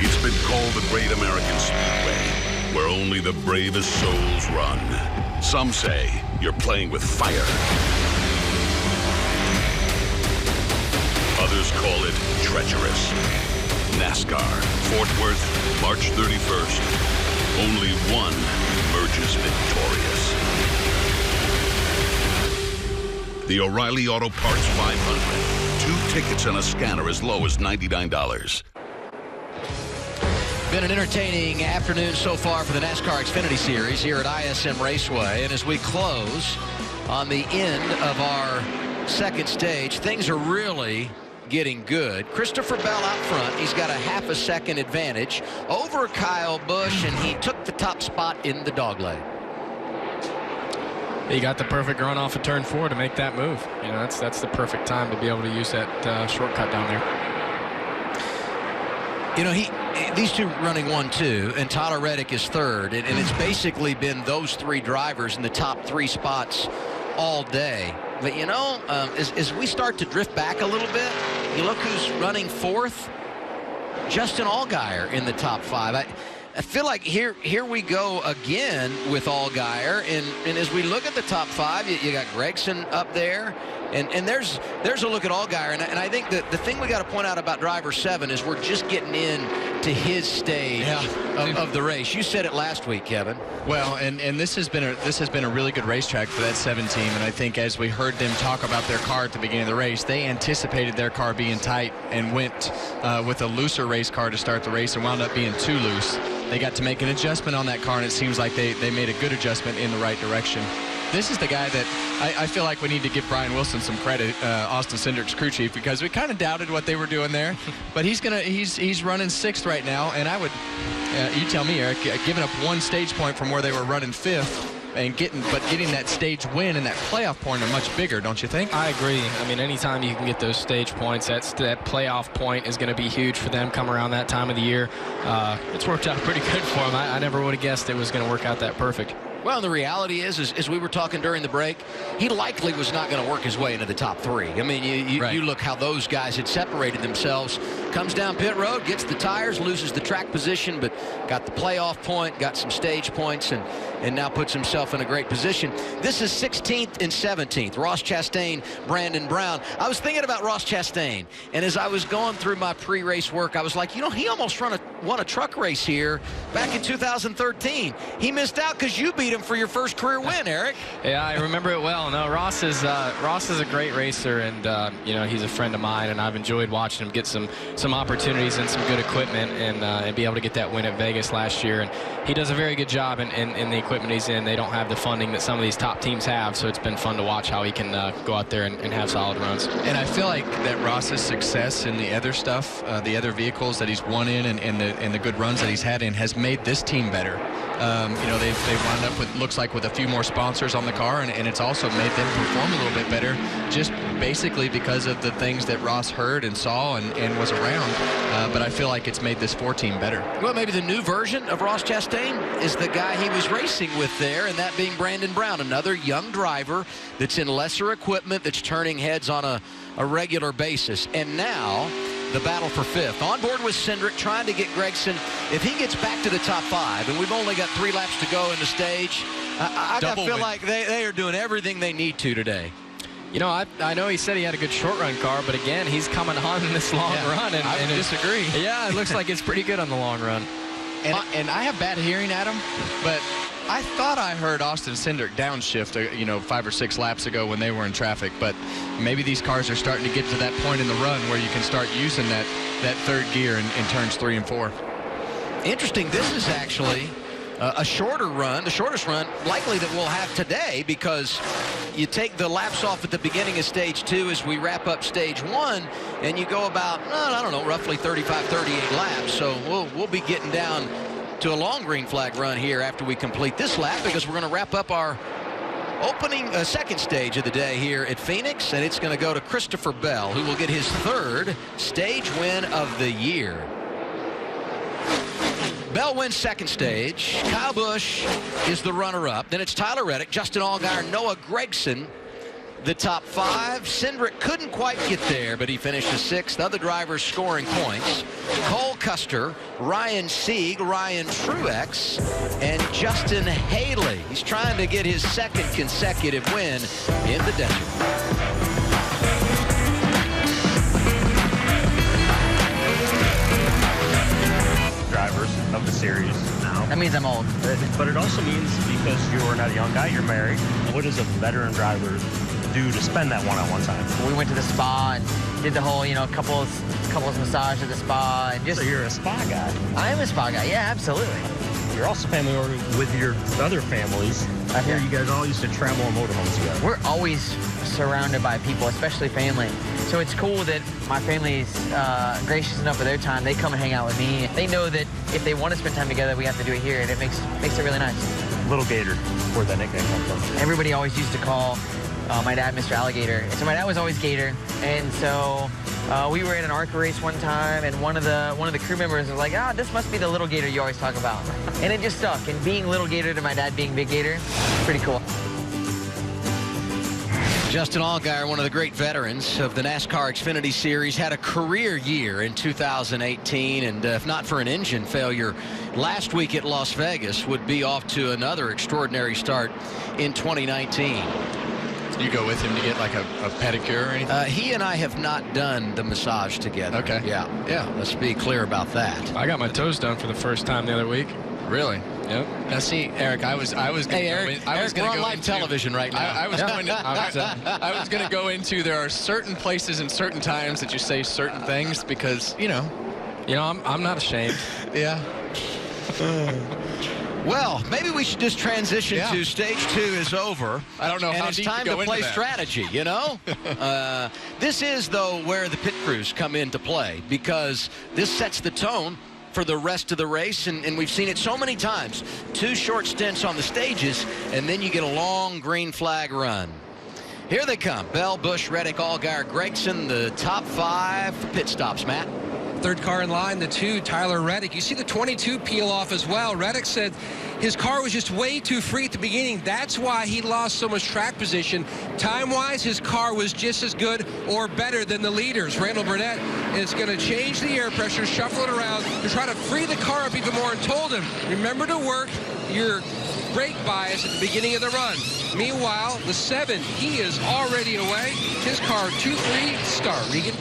It's been called the Great American Speedway, where only the bravest souls run. Some say you're playing with fire. Others call it treacherous. NASCAR, Fort Worth, March 31st. Only one emerges victorious. The O'Reilly Auto Parts 500. 2 tickets and a scanner as low as $99. Been an entertaining afternoon so far for the NASCAR Xfinity Series here at ISM Raceway. And as we close on the end of our second stage, things are really getting good. Christopher Bell out front. He's got a half a second advantage over Kyle Busch, and he took the top spot in the dogleg. He got the perfect run off of turn 4 to make that move. You know, that's the perfect time to be able to use that shortcut down there. You know, these two running 1-2, and Tyler Reddick is third, and it's basically been those 3 drivers in the top 3 spots all day. But you know, as we start to drift back a little bit, you look who's running 4th. Justin Allgaier in the top 5. I feel like here we go again with Allgaier, and as we look at the top 5, you got Gregson up there, and there's a look at Allgaier, and I think that the thing we got to point out about driver 7 is we're just getting in to his stage of the race. You said it last week, Kevin. Well, and this has been a really good racetrack for that 7 team, and I think as we heard them talk about their car at the beginning of the race, they anticipated their car being tight and went with a looser race car to start the race and wound up being too loose. They got to make an adjustment on that car, and it seems like they made a good adjustment in the right direction. This is the guy that I feel like we need to give Brian Wilson some credit, Austin Cindric's crew chief, because we kind of doubted what they were doing there. But he's running 6th right now, and I would, you tell me, Eric, giving up 1 stage point from where they were running 5th, and getting that stage win and that playoff point are much bigger, don't you think? I agree. I mean, anytime you can get those stage points, that playoff point is going to be huge for them come around that time of the year. It's worked out pretty good for them. I never would have guessed it was going to work out that perfect. Well, the reality is, as we were talking during the break, he likely was not going to work his way into the top 3. I mean, you look how those guys had separated themselves. Comes down pit road, gets the tires, loses the track position, but got the playoff point, got some stage points, and now puts himself in a great position. This is 16th and 17th. Ross Chastain, Brandon Brown. I was thinking about Ross Chastain, and as I was going through my pre-race work, I was like, you know, he almost won a truck race here back in 2013. He missed out because you beat him for your first career win, Eric. Yeah, I remember it well. No, Ross is a great racer, and you know, he's a friend of mine, and I've enjoyed watching him get some opportunities and some good equipment, and be able to get that win at Vegas last year. And he does a very good job in the equipment he's in. They don't have the funding that some of these top teams have, so it's been fun to watch how he can go out there and have solid runs. And I feel like that Ross's success in the other stuff, the other vehicles that he's won in, and the good runs that he's had in, has made this team better. You know, they've wound up with, looks like, with a few more sponsors on the car, and it's also made them perform a little bit better, just basically because of the things that Ross heard and saw and was around. But I feel like it's made this 4-team better. Well, maybe the new version of Ross Chastain is the guy he was racing with there, and that being Brandon Brown, another young driver that's in lesser equipment, that's turning heads on a regular basis. And now the battle for 5th. On board with Cindric, trying to get Gragson. If he gets back to the top 5, and we've only got 3 laps to go in the stage, I feel like they are doing everything they need to today. You know, I know he said he had a good short-run car, but again, he's coming on in this long run. And I disagree. Yeah, it looks like it's pretty good on the long run. And I have bad hearing, Adam, but I thought I heard Austin Cindric downshift, you know, 5 or 6 laps ago when they were in traffic. But maybe these cars are starting to get to that point in the run where you can start using that 3rd gear in turns 3 and 4. Interesting. This is actually a shorter run, the shortest run likely that we'll have today, because you take the laps off at the beginning of stage 2 as we wrap up stage 1, and you go about, I don't know, roughly 35, 38 laps. So we'll be getting down to a long green flag run here after we complete this lap, because we're going to wrap up our opening second stage of the day here at Phoenix, and it's going to go to Christopher Bell, who will get his 3rd stage win of the year. Bell wins second stage. Kyle Busch is the runner-up. Then it's Tyler Reddick, Justin Allgaier, Noah Gragson, the top 5. Cindric couldn't quite get there, but he finishes 6th. Other drivers scoring points: Cole Custer, Ryan Sieg, Ryan Truex, and Justin Haley. He's trying to get his 2nd consecutive win in the desert. Drivers of the series now. That means I'm old. But it also means, because you're not a young guy, you're married. What does a veteran driver do to spend that one-on-one time? We went to the spa and did the whole, you know, couples massage at the spa. And just. So you're a spa guy? I am a spa guy, yeah, absolutely. You're also family oriented with your other families. I hear you guys all used to travel on motorhomes together. We're always surrounded by people, especially family. So it's cool that my family's gracious enough with their time. They come and hang out with me. They know that if they want to spend time together, we have to do it here, and it makes it really nice. Little Gator, where'd that nickname come from? Everybody always used to call my dad Mr. Alligator. So my dad was always Gator, and so we were in an ARCA race one time, and one of the crew members was like, this must be the Little Gator you always talk about. And it just stuck. And being Little Gator to my dad being Big Gator, pretty cool. Justin Allgaier, one of the great veterans of the NASCAR Xfinity Series, had a career year in 2018, and if not for an engine failure last week at Las Vegas, would be off to another extraordinary start in 2019. You go with him to get like a pedicure or anything? He and I have not done the massage together. Okay. Yeah, let's be clear about that. I got my toes done for the first time the other week. Really? Yep. Now see, Eric, I was going to Eric, we're on live television right now. I was going to go into, there are certain places and certain times that you say certain things because, you know, I'm not ashamed. Yeah. Well, maybe we should just transition to stage 2 is over. I don't know and how it's deep time to go play into that. strategy, you know? This is, though, where the pit crews come into play, because this sets the tone for the rest of the race, and we've seen it so many times. 2 short stints on the stages, and then you get a long green flag run. Here they come. Bell, Busch, Reddick, Allgaier, Gragson, the top 5 pit stops, Matt. Third car in line, the 2, Tyler Reddick. You see the 22 peel off as well. Reddick said his car was just way too free at the beginning. That's why he lost so much track position. Time-wise, his car was just as good or better than the leaders. Randall Burnett is going to change the air pressure, shuffle it around to try to free the car up even more, and told him, remember to work your brake bias at the beginning of the run. Meanwhile, the 7, he is already away. His car 2-3 start. Regan.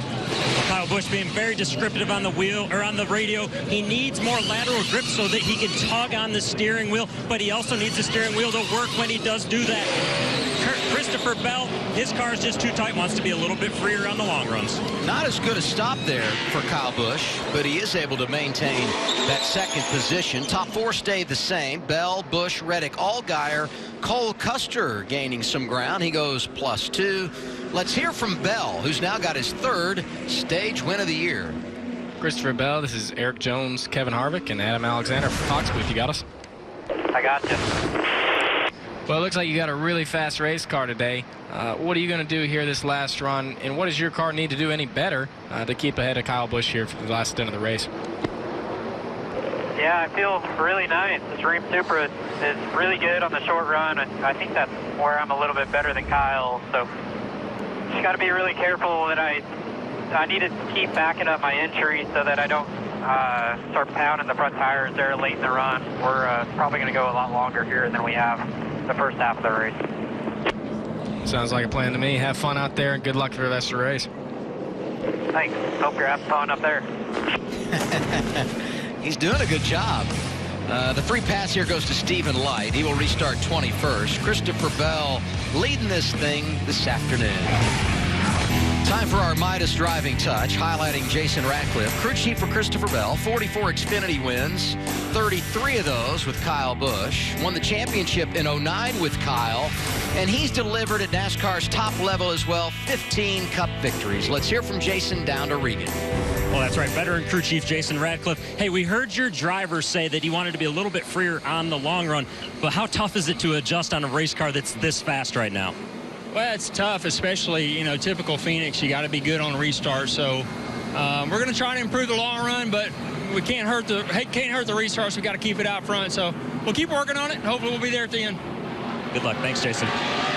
Kyle Busch being very descriptive on the wheel or on the radio. He needs more lateral grip so that he can tug on the steering wheel, but he also needs the steering wheel to work when he does do that. Christopher Bell, his car is just too tight, wants to be a little bit freer on the long runs. Not as good a stop there for Kyle Busch, but he is able to maintain that second position. Top 4 stayed the same. Bell, Busch, Reddick, Allgaier, Cole Custer gaining some ground. He goes +2. Let's hear from Bell, who's now got his 3rd stage win of the year. Christopher Bell, this is Eric Jones, Kevin Harvick, and Adam Alexander from Fox Booth. You got us? I got you. Well, it looks like you got a really fast race car today. What are you going to do here this last run, and what does your car need to do any better to keep ahead of Kyle Busch here for the last stint of the race? Yeah, I feel really nice. This Ream Supra is really good on the short run, and I think that's where I'm a little bit better than Kyle. So just got to be really careful that I need to keep backing up my entry so that I don't start pounding the front tires there late in the run. We're probably going to go a lot longer here than we have the first half of the race. Sounds like a plan to me. Have fun out there, and good luck for the rest of the race. Thanks. Hope you're having fun up there. He's doing a good job. The free pass here goes to Stephen Light. He will restart 21st. Christopher Bell leading this thing this afternoon. Time for our Midas driving touch, highlighting Jason Ratcliffe. Crew chief for Christopher Bell, 44 Xfinity wins, 33 of those with Kyle Busch. Won the championship in '09 with Kyle, and he's delivered at NASCAR's top level as well, 15 Cup victories. Let's hear from Jason down to Regan. Well, that's right. Veteran crew chief Jason Ratcliffe. Hey, we heard your driver say that he wanted to be a little bit freer on the long run, but how tough is it to adjust on a race car that's this fast right now? Well, it's tough, especially, typical Phoenix. You got to be good on restart. So we're going to try to improve the long run, but we can't hurt the restarts. We got to keep it out front. So we'll keep working on it. Hopefully we'll be there at the end. Good luck. Thanks, Jason.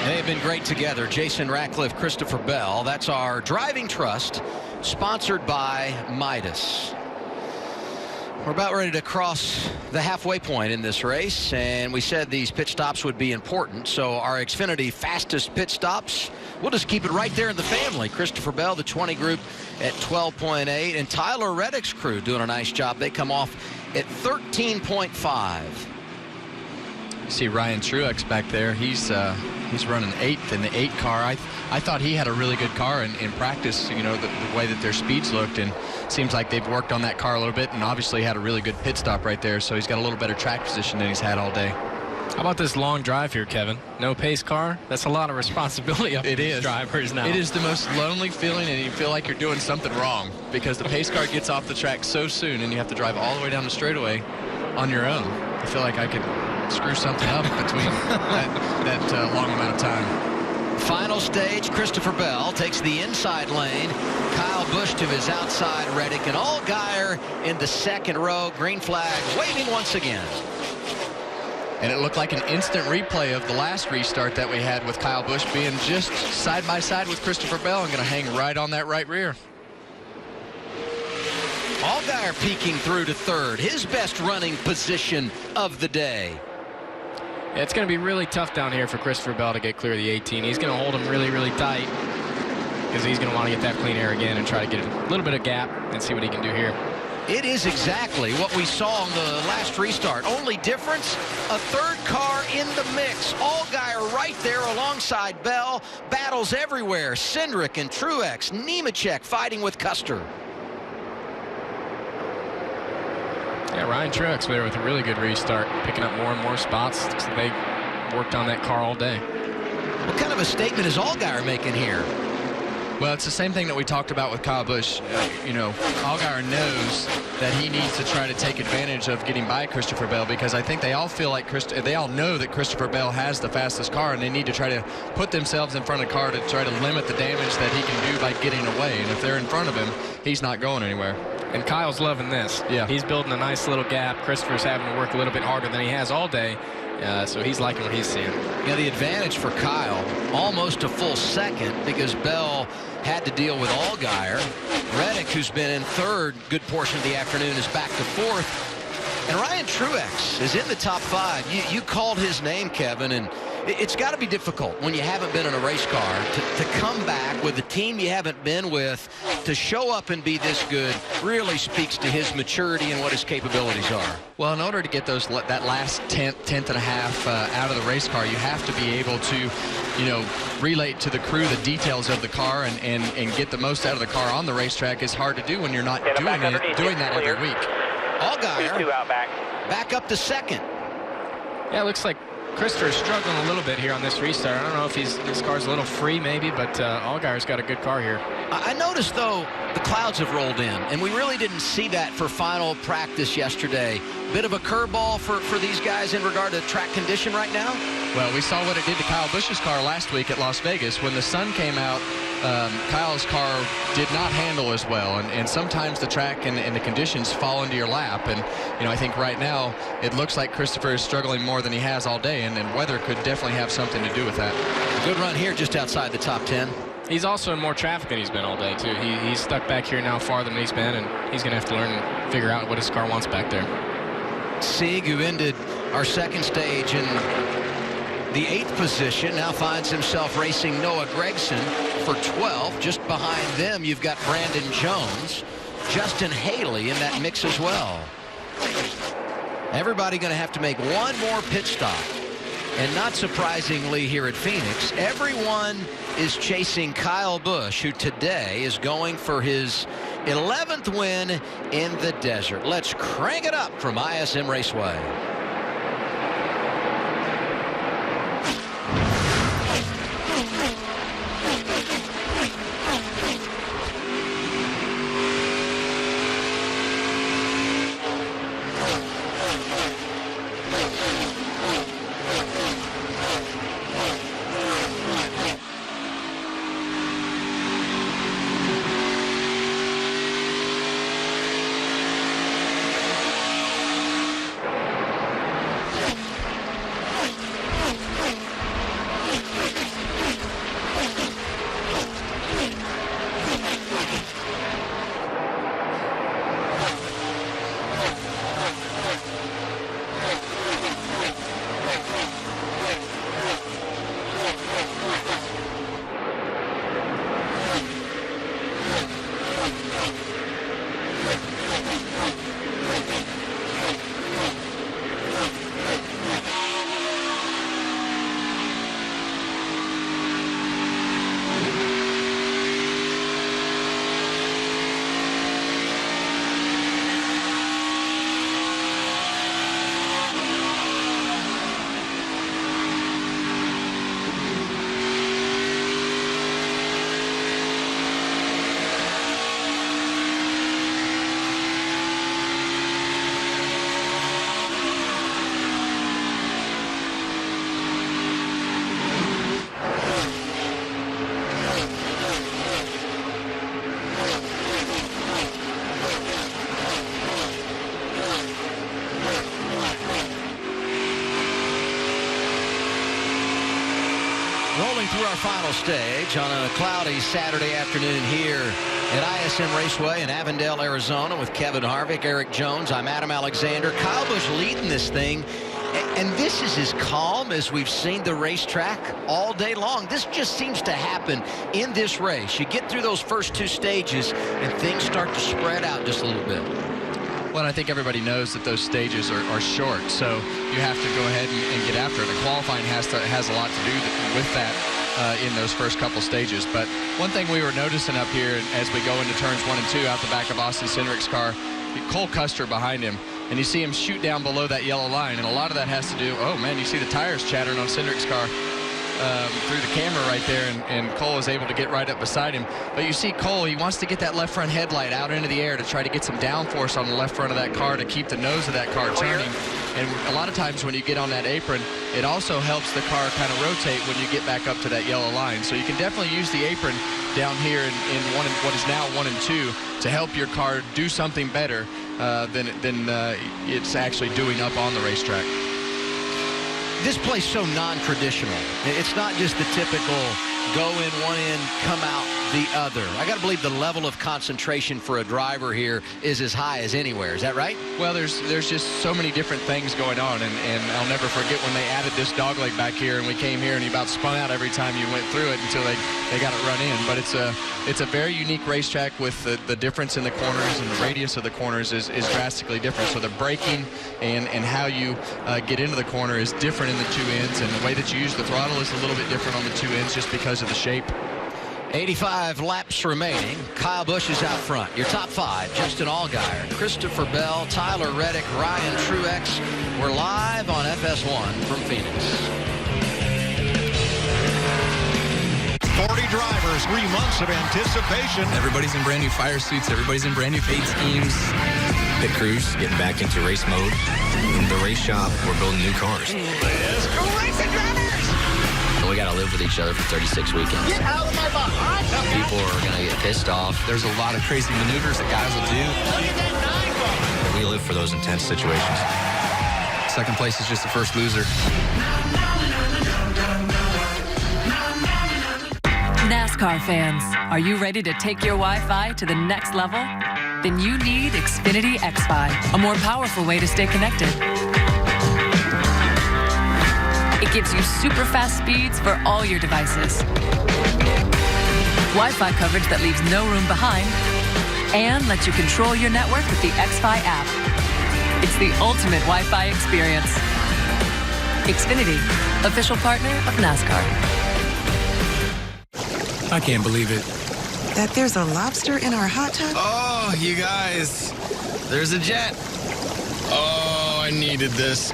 They have been great together. Jason Ratcliffe, Christopher Bell. That's our Driving Trust, sponsored by Midas. We're about ready to cross the halfway point in this race, and we said these pit stops would be important. So our Xfinity fastest pit stops, we'll just keep it right there in the family. Christopher Bell, the 20 group at 12.8, and Tyler Reddick's crew doing a nice job. They come off at 13.5. You see Ryan Truex back there. He's running 8th in the 8 car. I thought he had a really good car in practice, the way that their speeds looked, and seems like they've worked on that car a little bit and obviously had a really good pit stop right there, so he's got a little better track position than he's had all day. How about this long drive here, Kevin? No pace car? That's a lot of responsibility up to these drivers now. It is the most lonely feeling, and you feel like you're doing something wrong because the pace car gets off the track so soon and you have to drive all the way down the straightaway on your own. I feel like I could screw something up between that long amount of time. Final stage, Christopher Bell takes the inside lane. Kyle Busch to his outside, Reddick and Allgaier in the second row. Green flag waving once again. And it looked like an instant replay of the last restart that we had with Kyle Busch being just side by side with Christopher Bell and going to hang right on that right rear. Allgaier peeking through to third, his best running position of the day. Yeah, it's going to be really tough down here for Christopher Bell to get clear of the 18. He's going to hold him really, really tight because he's going to want to get that clean air again and try to get a little bit of gap and see what he can do here. It is exactly what we saw on the last restart. Only difference, a third car in the mix. Allgaier right there alongside Bell. Battles everywhere. Cindric and Truex. Nemechek fighting with Custer. Yeah, Ryan Truex there with a really good restart, picking up more and more spots. They worked on that car all day. What kind of a statement is Allgaier making here? Well, it's the same thing that we talked about with Kyle Busch. Allgaier knows that he needs to try to take advantage of getting by Christopher Bell because I think they all feel like they all know that Christopher Bell has the fastest car, and they need to try to put themselves in front of the car to try to limit the damage that he can do by getting away. And if they're in front of him, he's not going anywhere. And Kyle's loving this. Yeah. He's building a nice little gap. Christopher's having to work a little bit harder than he has all day. So he's liking what he's seeing. Yeah, the advantage for Kyle, almost a full second, because Bell had to deal with Allgaier. Reddick, who's been in third good portion of the afternoon, is back to fourth. And Ryan Truex is in the top 5. You called his name, Kevin, and it's got to be difficult when you haven't been in a race car to come back with the team you haven't been with, to show up and be this good. Really speaks to his maturity and what his capabilities are. Well, in order to get that last tenth and a half out of the race car, you have to be able to, relate to the crew the details of the car and get the most out of the car on the racetrack. Is hard to do when you're not doing that every week. Allgaier back up to second. Yeah, it looks like Christopher's struggling a little bit here on this restart. I don't know if his car's a little free maybe, but Allgaier's got a good car here. I noticed, though, the clouds have rolled in, and we really didn't see that for final practice yesterday. Bit of a curveball for these guys in regard to track condition right now? Well, we saw what it did to Kyle Busch's car last week at Las Vegas. When the sun came out, Kyle's car did not handle as well, and sometimes the track and the conditions fall into your lap. And I think right now it looks like Christopher is struggling more than he has all day, and weather could definitely have something to do with that. A good run here just outside the top 10. He's also in more traffic than he's been all day too. He's stuck back here now farther than he's been, and he's going to have to learn and figure out what his car wants back there. Sieg, who ended our second stage in the 8th position, now finds himself racing Noah Gragson for 12. Just behind them, you've got Brandon Jones, Justin Haley in that mix as well. Everybody going to have to make one more pit stop. And not surprisingly here at Phoenix, everyone is chasing Kyle Busch, who today is going for his 11th win in the desert. Let's crank it up from ISM Raceway. Rolling through our final stage on a cloudy Saturday afternoon here at ISM Raceway in Avondale, Arizona, with Kevin Harvick, Eric Jones. I'm Adam Alexander. Kyle Busch leading this thing, and this is as calm as we've seen the racetrack all day long. This just seems to happen in this race. You get through those first 2 stages, and things start to spread out just a little bit. Well, I think everybody knows that those stages are short, so you have to go ahead and get after it. And qualifying has a lot to do with that in those first couple stages. But one thing we were noticing up here as we go into turns 1 and 2 out the back of Austin Cindric's car, Cole Custer behind him, and you see him shoot down below that yellow line, and a lot of that has to do, oh man, you see the tires chattering on Cindric's car through the camera right there, and Cole is able to get right up beside him. But you see Cole, he wants to get that left front headlight out into the air to try to get some downforce on the left front of that car to keep the nose of that car turning. And a lot of times when you get on that apron, it also helps the car kind of rotate when you get back up to that yellow line. So you can definitely use the apron down here in what is now 1 and 2 to help your car do something better than it's actually doing up on the racetrack. This play's so non-traditional. It's not just the typical go in one end, come out the other. I got to believe the level of concentration for a driver here is as high as anywhere. Is that right? Well, there's just so many different things going on, and I'll never forget when they added this dogleg back here, and we came here, and he about spun out every time you went through it until they got it run in. But it's a very unique racetrack with the difference in the corners, and the radius of the corners is drastically different. So the braking and how you get into the corner is different in the two ends, and the way that you use the throttle is a little bit different on the two ends just because of the shape. 85 laps remaining. Kyle Busch is out front. Your top 5, Justin Allgaier, Christopher Bell, Tyler Reddick, Ryan Truex. We're live on FS1 from Phoenix. 40 drivers, 3 months of anticipation. Everybody's in brand new fire suits. Everybody's in brand new paint schemes. Pit crews getting back into race mode. In the race shop, we're building new cars. Let's go racing drivers! We got to live with each other for 36 weekends. Get out of my behind! People are going to get pissed off. There's a lot of crazy maneuvers that guys will do. Look at that 9 bar! We live for those intense situations. Second place is just the first loser. NASCAR fans, are you ready to take your Wi-Fi to the next level? Then you need Xfinity XFi, a more powerful way to stay connected. It gives you super fast speeds for all your devices, Wi-Fi coverage that leaves no room behind, and lets you control your network with the XFi app. It's the ultimate Wi-Fi experience. Xfinity, official partner of NASCAR. I can't believe it. That there's a lobster in our hot tub? Oh, you guys. There's a jet. Oh, I needed this.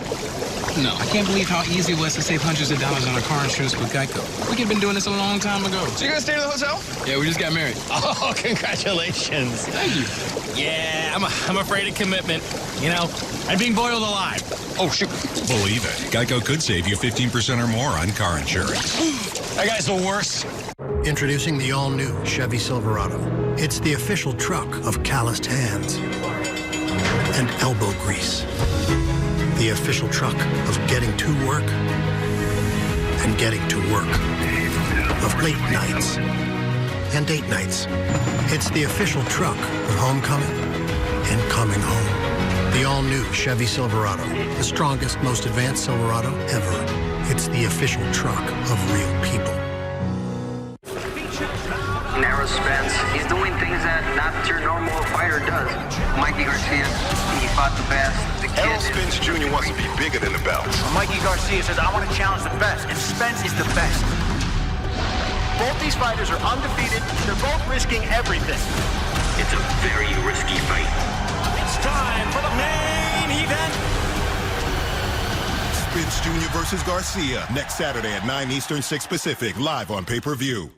No, I can't believe how easy it was to save hundreds of dollars on our car insurance with Geico. We could have been doing this a long time ago. So you gonna stay in the hotel? Yeah, we just got married. Oh, congratulations. Thank you. Yeah, I'm afraid of commitment. You know, I'm being boiled alive. Oh, shoot. Believe it. Geico could save you 15% or more on car insurance. That guy's the worst. Introducing the all-new Chevy Silverado. It's the official truck of calloused hands and elbow grease. The official truck of getting to work and getting to work. Of late nights and date nights. It's the official truck of homecoming and coming home. The all-new Chevy Silverado. The strongest, most advanced Silverado ever. It's the official truck of real people. Narrow Spence, he's doing things that not your normal fighter does. Mikey Garcia, he fought the best. The kid. Errol Spence Jr. wants to be bigger than the belt. Mikey Garcia says, I want to challenge the best, and Spence is the best. Both these fighters are undefeated. They're both risking everything. It's a very risky fight. It's time for the main event. Spence Jr. versus Garcia. Next Saturday at 9 Eastern, 6 Pacific. Live on pay-per-view.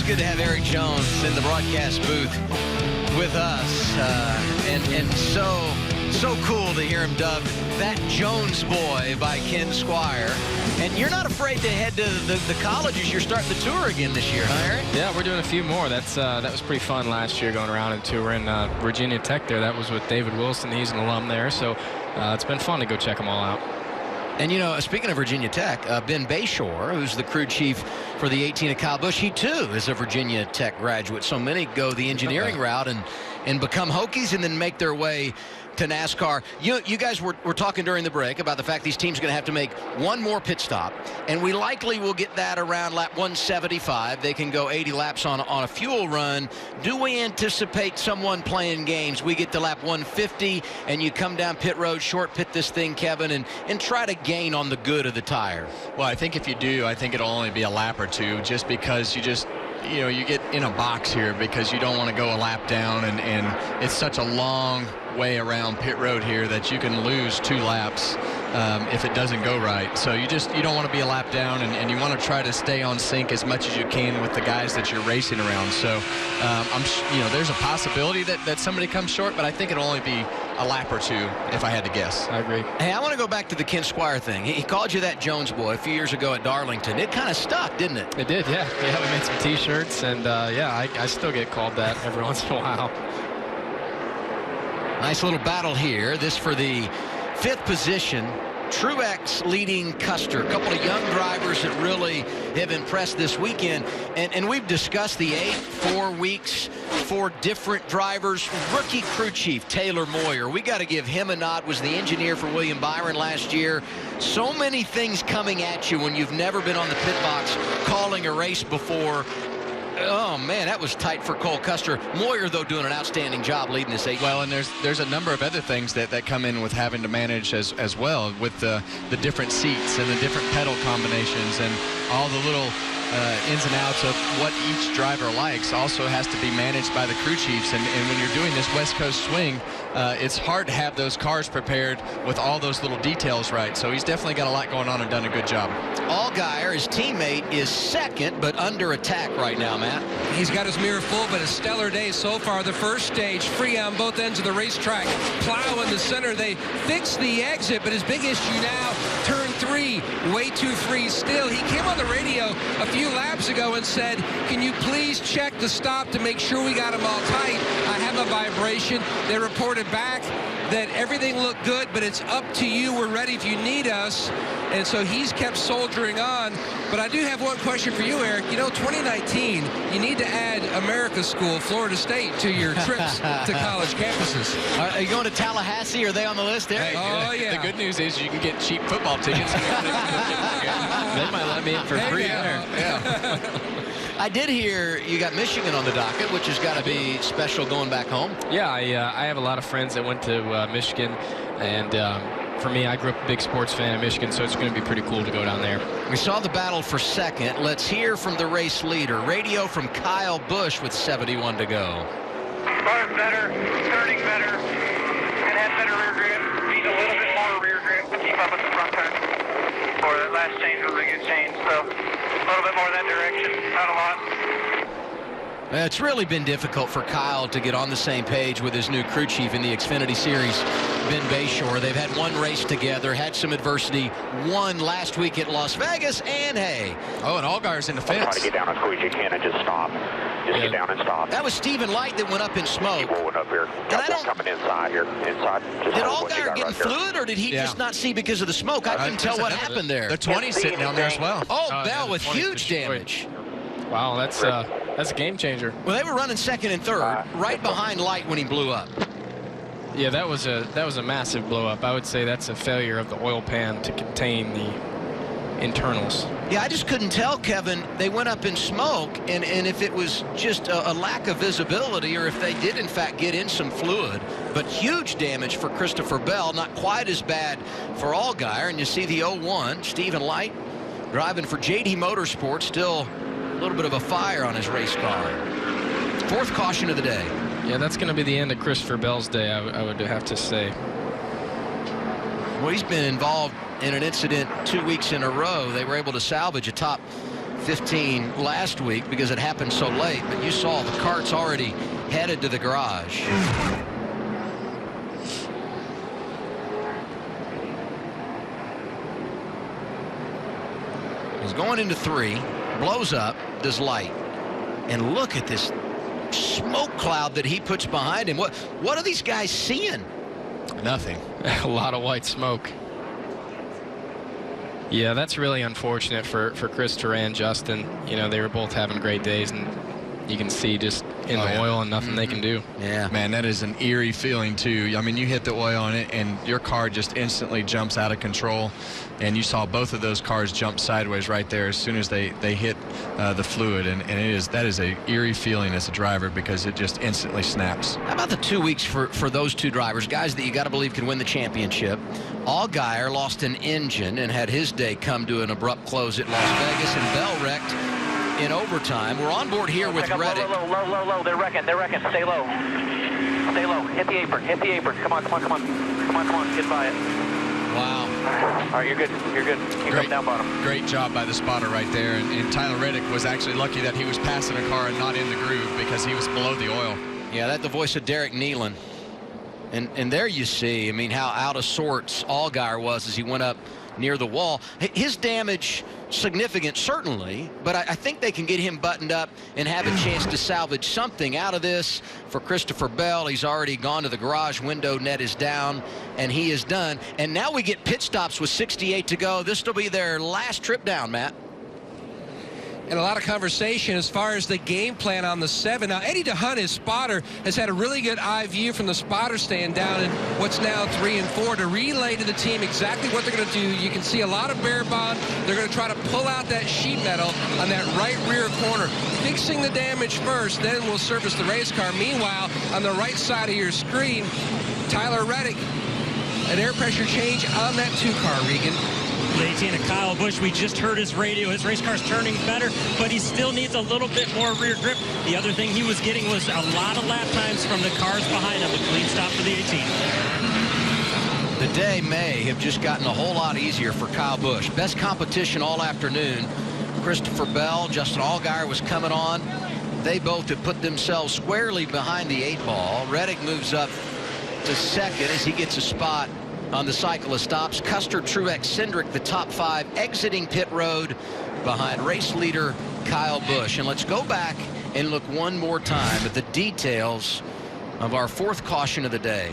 Good to have Eric Jones in the broadcast booth with us, and so cool to hear him dubbed that Jones boy by Ken Squire. And you're not afraid to head to the colleges. You're starting the tour again this year, huh, Eric? Yeah, we're doing a few more. That was pretty fun last year going around and touring Virginia Tech there. That was with David Wilson. He's an alum there, so it's been fun to go check them all out. And, you know, speaking of Virginia Tech, Ben Bayshore, who's the crew chief for the 18 of Kyle Busch, he, too, is a Virginia Tech graduate. So many go the engineering route and become Hokies and then make their way to NASCAR. You guys were talking during the break about the fact these teams are going to have to make one more pit stop, and we likely will get that around lap 175. They can go 80 laps on a fuel run. Do we anticipate someone playing games? We get to lap 150, and you come down pit road, short pit this thing, Kevin, and try to gain on the good of the tire. Well, I think if you do, I think it'll only be a lap or two, just because you get in a box here because you don't want to go a lap down, and it's such a long way around pit road here that you can lose 2 laps if it doesn't go right. So you don't want to be a lap down, and you want to try to stay on sync as much as you can with the guys that you're racing around. So there's a possibility that somebody comes short, but I think it'll only be a lap or two if I had to guess. I agree. Hey, I want to go back to the Ken Squire thing. He called you that Jones boy a few years ago at Darlington. It kind of stuck, didn't it? It did, yeah. Yeah, we made some T-shirts, and I still get called that every once in a while. Nice little battle here. This for the 5th position. Truex leading Custer. A couple of young drivers that really have impressed this weekend. And we've discussed the 4 weeks, 4 different drivers. Rookie crew chief Taylor Moyer. We got to give him a nod. Was the engineer for William Byron last year. So many things coming at you when you've never been on the pit box calling a race before. Oh, man, that was tight for Cole Custer. Moyer, though, doing an outstanding job leading this 8. Well, and there's a number of other things that come in with having to manage as well, with the different seats and the different pedal combinations and all the little ins and outs of what each driver likes also has to be managed by the crew chiefs. And when you're doing this West Coast swing, it's hard to have those cars prepared with all those little details right. So he's definitely got a lot going on and done a good job. Allgaier, his teammate, is 2nd, but under attack right now, Matt. He's got his mirror full, but a stellar day so far. The first stage, free on both ends of the racetrack. Plow in the center. They fixed the exit, but his big issue now, turn 3, way too free still. He came on the radio a few laps ago and said, can you please check the stop to make sure we got them all tight? I have a vibration. They reported back that everything looked good, but it's up to you. We're ready if you need us. And so he's kept soldiering on. But I do have one question for you, Eric. 2019, you need to add America School, Florida State, to your trips to college campuses. Are you going to Tallahassee? Are they on the list, Eric? Hey, the good news is you can get cheap football tickets. They might let me in for free there. Yeah. I did hear you got Michigan on the docket, which has got to be special going back home. Yeah, I have a lot of friends that went to Michigan, and for me, I grew up a big sports fan of Michigan, so it's going to be pretty cool to go down there. We saw the battle for 2nd. Let's hear from the race leader. Radio from Kyle Busch with 71 to go. Car's better, turning better, and had better rear grip. Need a little bit more rear grip to keep up with the front turn. Or that last change was a good change, so a little bit more that direction, not a lot. It's really been difficult for Kyle to get on the same page with his new crew chief in the Xfinity Series, Ben Bayshore. They've had one race together, had some adversity, won last week at Las Vegas, and hey. Oh, and Allgaier's in the fence. Try to get down as quick as you can and just stop. Just get down and stop. That was Stephen Light that went up in smoke. Keep rolling up here. Got one coming inside here. Inside. Did Allgaier get in fluid, or did he just not see because of the smoke? I couldn't tell what happened there. The 20's sitting down there as well. Oh, Bell with huge damage. Wow, that's a game changer. Well, they were running 2nd and 3rd, right behind Light when he blew up. Yeah, that was a massive blow up. I would say that's a failure of the oil pan to contain the internals. Yeah, I just couldn't tell, Kevin. They went up in smoke, and if it was just a lack of visibility or if they did, in fact, get in some fluid. But huge damage for Christopher Bell, not quite as bad for Allgaier. And you see the 01, Stephen Light, driving for JD Motorsports, still a little bit of a fire on his race car. 4th caution of the day. Yeah, that's going to be the end of Christopher Bell's day, I would have to say. Well, he's been involved in an incident 2 weeks in a row. They were able to salvage a top 15 last week because it happened so late, but you saw the cart's already headed to the garage. He's going into 3, blows up, does Light. And look at this smoke cloud that he puts behind him. What are these guys seeing? Nothing. A lot of white smoke. Yeah, that's really unfortunate for Christopher and Justin. They were both having great days, and you can see just in the oil and nothing they can do. Yeah. Man, that is an eerie feeling, too. I mean, you hit the oil on it, and your car just instantly jumps out of control. And you saw both of those cars jump sideways right there as soon as they hit the fluid. And that is a eerie feeling as a driver because it just instantly snaps. How about the 2 weeks for those two drivers, guys that you got to believe can win the championship? Allgaier lost an engine and had his day come to an abrupt close at Las Vegas, and Bell wrecked in overtime. We're on board here with Reddick. Low. They're wrecking. Stay low. Hit the apron. Come on. Get by it. Wow. All right, you're good. You're good. Keep up down bottom. Great job by the spotter right there. And Tyler Reddick was actually lucky that he was passing a car and not in the groove because he was below the oil. Yeah, that's the voice of Derek Nealon. And there you see, I mean, how out of sorts Allgaier was as he went up near the wall. His damage significant, certainly, but I think they can get him buttoned up and have a chance to salvage something out of this. For Christopher Bell, he's already gone to the garage window, net is down, and he is done. And now we get pit stops with 68 to go. This will be their last trip down, Matt. And a lot of conversation as far as the game plan on the 7. Now, Eddie DeHunt, his spotter, has had a really good eye view from the spotter stand down in what's now 3 and 4 to relay to the team exactly what they're going to do. You can see a lot of bare bond. They're going to try to pull out that sheet metal on that right rear corner. Fixing the damage first, then we'll service the race car. Meanwhile, on the right side of your screen, Tyler Reddick, an air pressure change on that 2 car, Regan. 18 of Kyle Busch, we just heard his radio. His race car's turning better, but he still needs a little bit more rear grip. The other thing he was getting was a lot of lap times from the cars behind him. A clean stop for the 18. The day may have just gotten a whole lot easier for Kyle Busch. Best competition all afternoon. Christopher Bell, Justin Allgaier was coming on. They both have put themselves squarely behind the 8 ball. Reddick moves up to second as he gets a spot on the cycle of stops. Custer, Truex, Cindric, the top 5 exiting pit road behind race leader Kyle Busch. And let's go back and look one more time at the details of our 4th caution of the day.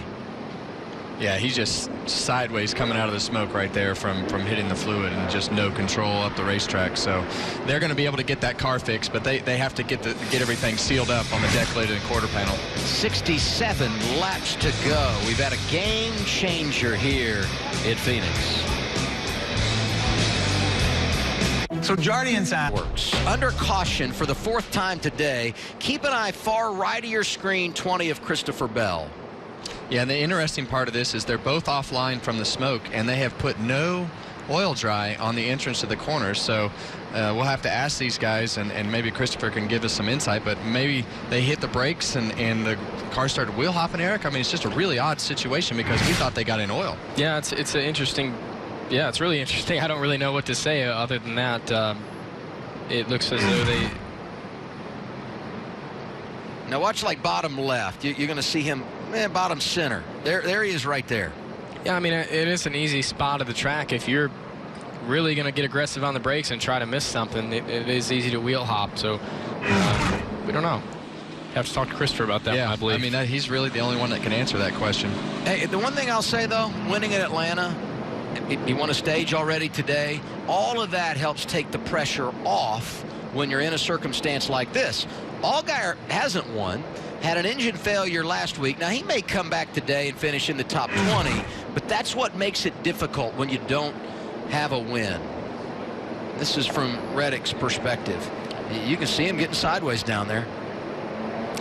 Yeah, he's just sideways coming out of the smoke right there from hitting the fluid and just no control up the racetrack. So they're going to be able to get that car fixed, but they have to get everything sealed up on the deck lid and quarter panel. 67 laps to go. We've had a game changer here at Phoenix. So Jardian's works. Under caution for the 4th time today. Keep an eye far right of your screen, 20 of Christopher Bell. Yeah, and the interesting part of this is they're both offline from the smoke, and they have put no oil dry on the entrance to the corners. So we'll have to ask these guys, and maybe Christopher can give us some insight, but maybe they hit the brakes and the car started wheel hopping, Eric. I mean, it's just a really odd situation because we thought they got in oil. Yeah, it's an interesting, yeah, it's really interesting. I don't really know what to say other than that. It looks as though they... Now watch like bottom left. You're going to see him bottom center. There he is right there. Yeah, I mean, it is an easy spot of the track. If you're really going to get aggressive on the brakes and try to miss something, it is easy to wheel hop. So we don't know. Have to talk to Christopher about that, yeah, I believe. I mean, he's really the only one that can answer that question. Hey, the one thing I'll say, though, winning at Atlanta, he won a stage already today. All of that helps take the pressure off when you're in a circumstance like this. Allgaier hasn't won, had an engine failure last week. Now, he may come back today and finish in the top 20, but that's what makes it difficult when you don't have a win. This is from Reddick's perspective. You can see him getting sideways down there.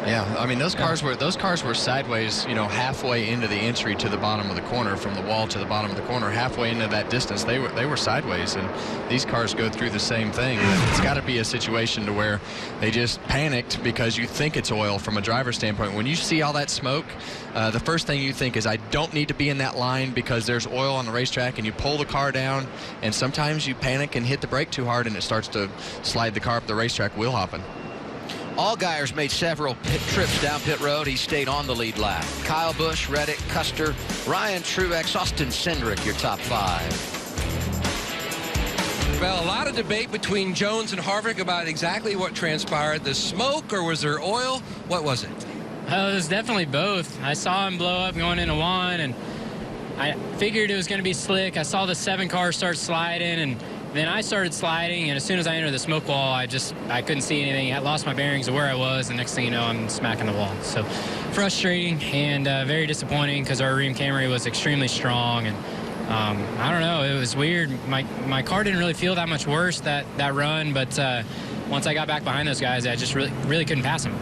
Yeah, I mean, those cars were sideways, you know, halfway into the entry to the bottom of the corner, from the wall to the bottom of the corner, halfway into that distance. They were sideways, and these cars go through the same thing. It's got to be a situation to where they just panicked because you think it's oil from a driver's standpoint. When you see all that smoke, the first thing you think is, I don't need to be in that line because there's oil on the racetrack, and you pull the car down, and sometimes you panic and hit the brake too hard, and it starts to slide the car up the racetrack wheel hopping. Allgaier's made several trips down pit road. He stayed on the lead lap. Kyle Busch, Reddick, Custer, Ryan Truex, Austin Cindric, your top 5. Well, a lot of debate between Jones and Harvick about exactly what transpired. The smoke, or was there oil? What was it? It was definitely both. I saw him blow up going into one, and I figured it was going to be slick. I saw the 7 car start sliding, and then I started sliding, and as soon as I entered the smoke wall, I couldn't see anything. I lost my bearings of where I was, and next thing you know, I'm smacking the wall. So frustrating and very disappointing because our ream Camry was extremely strong, and I don't know, it was weird. My car didn't really feel that much worse that run, but once I got back behind those guys, I just really couldn't pass them.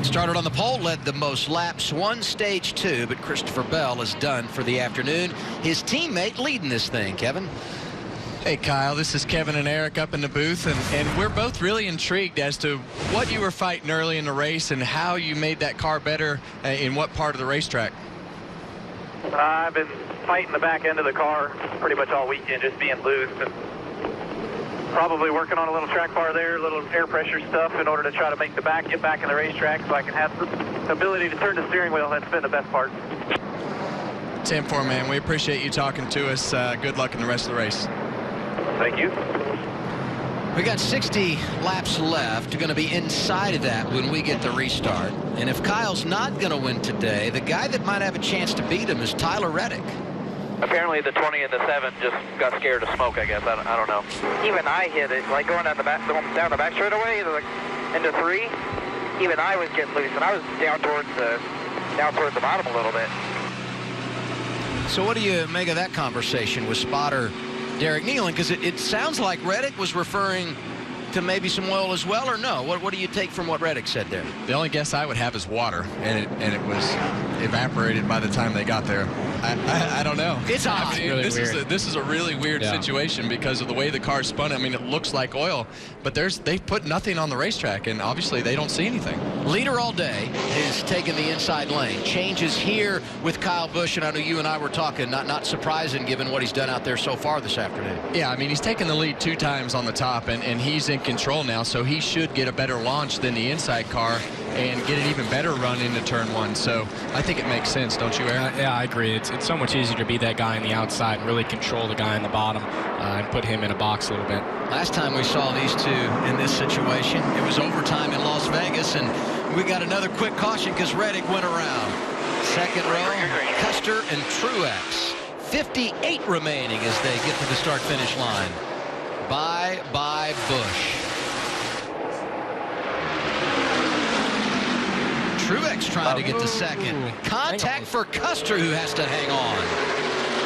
Started on the pole, led the most laps, won stage 2, but Christopher Bell is done for the afternoon. His teammate leading this thing, Kevin. Hey, Kyle, this is Kevin and Eric up in the booth, and we're both really intrigued as to what you were fighting early in the race and how you made that car better in what part of the racetrack. I've been fighting the back end of the car pretty much all weekend, just being loose. And probably working on a little track bar there, a little air pressure stuff in order to try to make the back get back in the racetrack so I can have the ability to turn the steering wheel. That's been the best part. 10-4, man. We appreciate you talking to us. Good luck in the rest of the race. Thank you. We got 60 laps left. Going to be inside of that when we get the restart. And if Kyle's not going to win today, the guy that might have a chance to beat him is Tyler Reddick. Apparently the 20 and the 7 just got scared of smoke, I guess. I don't know. Even I hit it, like going down the back straightaway, into 3. Even I was getting loose, and I was down towards the bottom a little bit. So what do you make of that conversation with spotter Derek Nealon? Because it sounds like Reddick was referring to maybe some oil as well, or no? What do you take from what Reddick said there? The only guess I would have is water, and it was evaporated by the time they got there. I don't know. It's odd. I mean, really this is a really weird situation because of the way the car spun. I mean, it looks like oil, but they've put nothing on the racetrack, and obviously they don't see anything. Leader all day is taking the inside lane. Changes here with Kyle Busch, and I know you and I were talking, not surprising given what he's done out there so far this afternoon. Yeah, I mean, he's taken the lead 2 times on the top, and he's in control now, so he should get a better launch than the inside car and get an even better run into turn 1. So I think it makes sense, don't you, Aaron? Yeah, I agree. It's so much easier to be that guy on the outside and really control the guy in the bottom and put him in a box a little bit. Last time we saw these two in this situation, it was overtime in Las Vegas, and we got another quick caution because Reddick went around. Second row, Custer and Truex. 58 remaining as they get to the start-finish line. Bye-bye Busch. Truex trying to get to second. Contact for Custer, who has to hang on.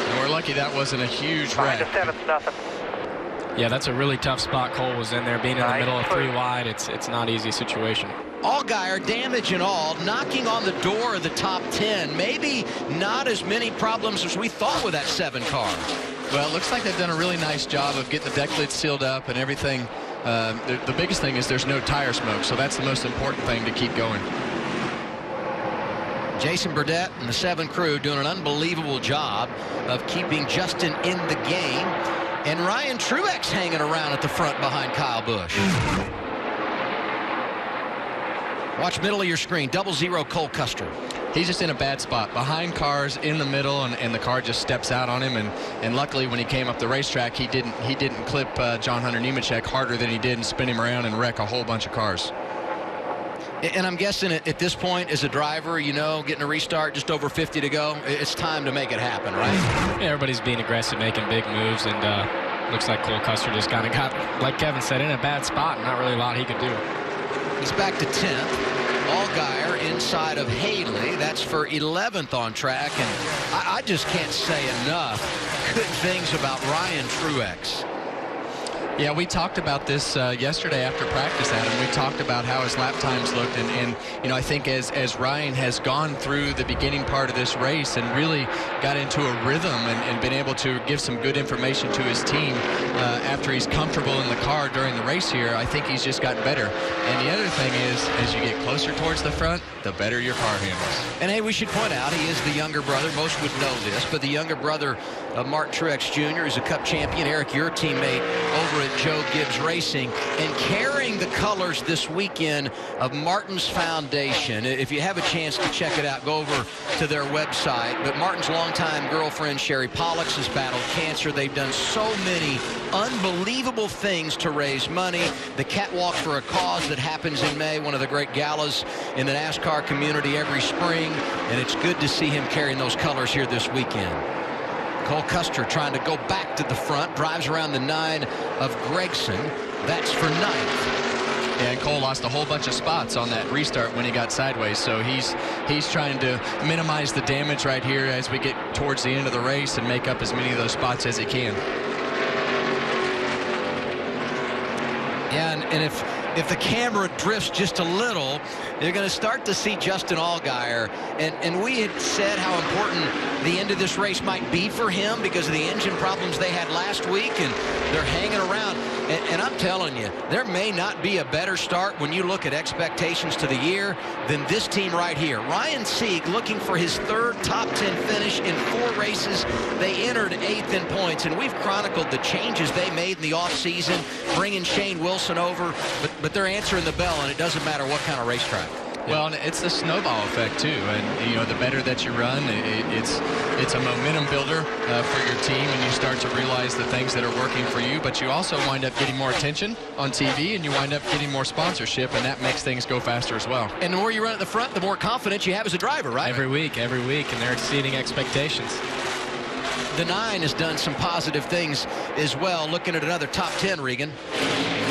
And we're lucky that wasn't a huge wreck. Behind the 7's nothing. Yeah, that's a really tough spot. Cole was in there, being in the middle of 3 wide. It's not an easy situation. Allgaier, damage and all, knocking on the door of the top 10. Maybe not as many problems as we thought with that 7 car. Well, it looks like they've done a really nice job of getting the deck lid sealed up and everything. The biggest thing is there's no tire smoke, so that's the most important thing to keep going. Jason Burdett and the 7 crew doing an unbelievable job of keeping Justin in the game. And Ryan Truex hanging around at the front behind Kyle Busch. Watch middle of your screen, 00 Cole Custer. He's just in a bad spot, behind cars in the middle, and the car just steps out on him. And luckily, when he came up the racetrack, he didn't clip John Hunter Nemechek harder than he did and spin him around and wreck a whole bunch of cars. And I'm guessing at this point, as a driver, getting a restart, just over 50 to go, it's time to make it happen, right? Yeah, everybody's being aggressive, making big moves, and looks like Cole Custer just kind of got, like Kevin said, in a bad spot, and not really a lot he could do. He's back to 10th. Allgaier inside of Haley. That's for 11th on track, and I just can't say enough good things about Ryan Truex. Yeah, we talked about this yesterday after practice, Adam. We talked about how his lap times looked, and I think as Ryan has gone through the beginning part of this race and really got into a rhythm and been able to give some good information to his team after he's comfortable in the car during the race here, I think he's just gotten better. And the other thing is, as you get closer towards the front, the better your car handles. And hey, we should point out he is the younger brother. Most would know this, but the younger brother of Mark Truex Jr. is a Cup champion. Eric, your teammate over at Joe Gibbs Racing, and carrying the colors this weekend of Martin's Foundation. If you have a chance to check it out, go over to their website. But Martin's longtime girlfriend, Sherry Pollux, has battled cancer. They've done so many unbelievable things to raise money. The Catwalk for a Cause that happens in May, one of the great galas in the NASCAR community every spring, and it's good to see him carrying those colors here this weekend. Cole Custer trying to go back to the front, drives around the 9 of Gregson. That's for 9th. Yeah, and Cole lost a whole bunch of spots on that restart when he got sideways, so he's trying to minimize the damage right here as we get towards the end of the race and make up as many of those spots as he can. Yeah, and if the camera drifts just a little, you're going to start to see Justin Allgaier. And we had said how important the end of this race might be for him because of the engine problems they had last week, and they're hanging around. And I'm telling you, there may not be a better start when you look at expectations to the year than this team right here. Ryan Sieg looking for his third top 10 finish in 4 races. They entered 8th in points, and we've chronicled the changes they made in the offseason, bringing Shane Wilson over, but they're answering the bell, and it doesn't matter what kind of racetrack. Well, and it's the snowball effect too, and the better that you run, it's a momentum builder for your team, and you start to realize the things that are working for you. But you also wind up getting more attention on TV, and you wind up getting more sponsorship, and that makes things go faster as well. And the more you run at the front, the more confidence you have as a driver, right? Every week, and they're exceeding expectations. The 9 has done some positive things as well. Looking at another top 10, Regan.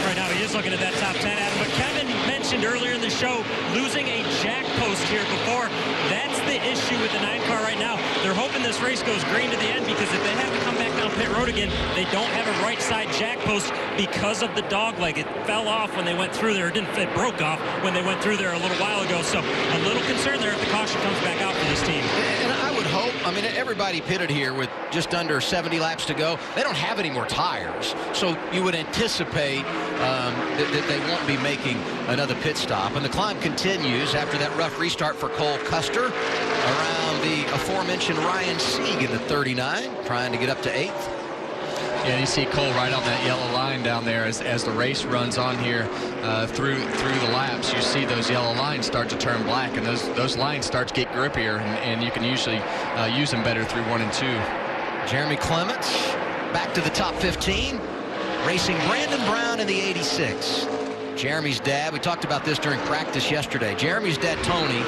Right now he is looking at that top 10, Adam. But Kevin mentioned earlier in the show losing a jack post here before. That's the issue with the 9 car right now. They're hoping this race goes green to the end, because if they have to come back down pit road again, they don't have a right side jack post because of the dog leg. It fell off when they went through there. It broke off when they went through there a little while ago. So a little concern there if the caution comes back out for this team. And I would hope, I mean, everybody pitted here with just under 70 laps to go. They don't have any more tires, so you would anticipate that they won't be making another pit stop. And the climb continues after that rough restart for Cole Custer around the aforementioned Ryan Sieg in the 39, trying to get up to 8th. Yeah, you see Cole right on that yellow line down there as the race runs on here through the laps. You see those yellow lines start to turn black, and those lines start to get grippier, and you can usually use them better through 1 and 2. Jeremy Clements back to the top 15, racing Brandon Brown in the 86. Jeremy's dad, we talked about this during practice yesterday. Jeremy's dad, Tony,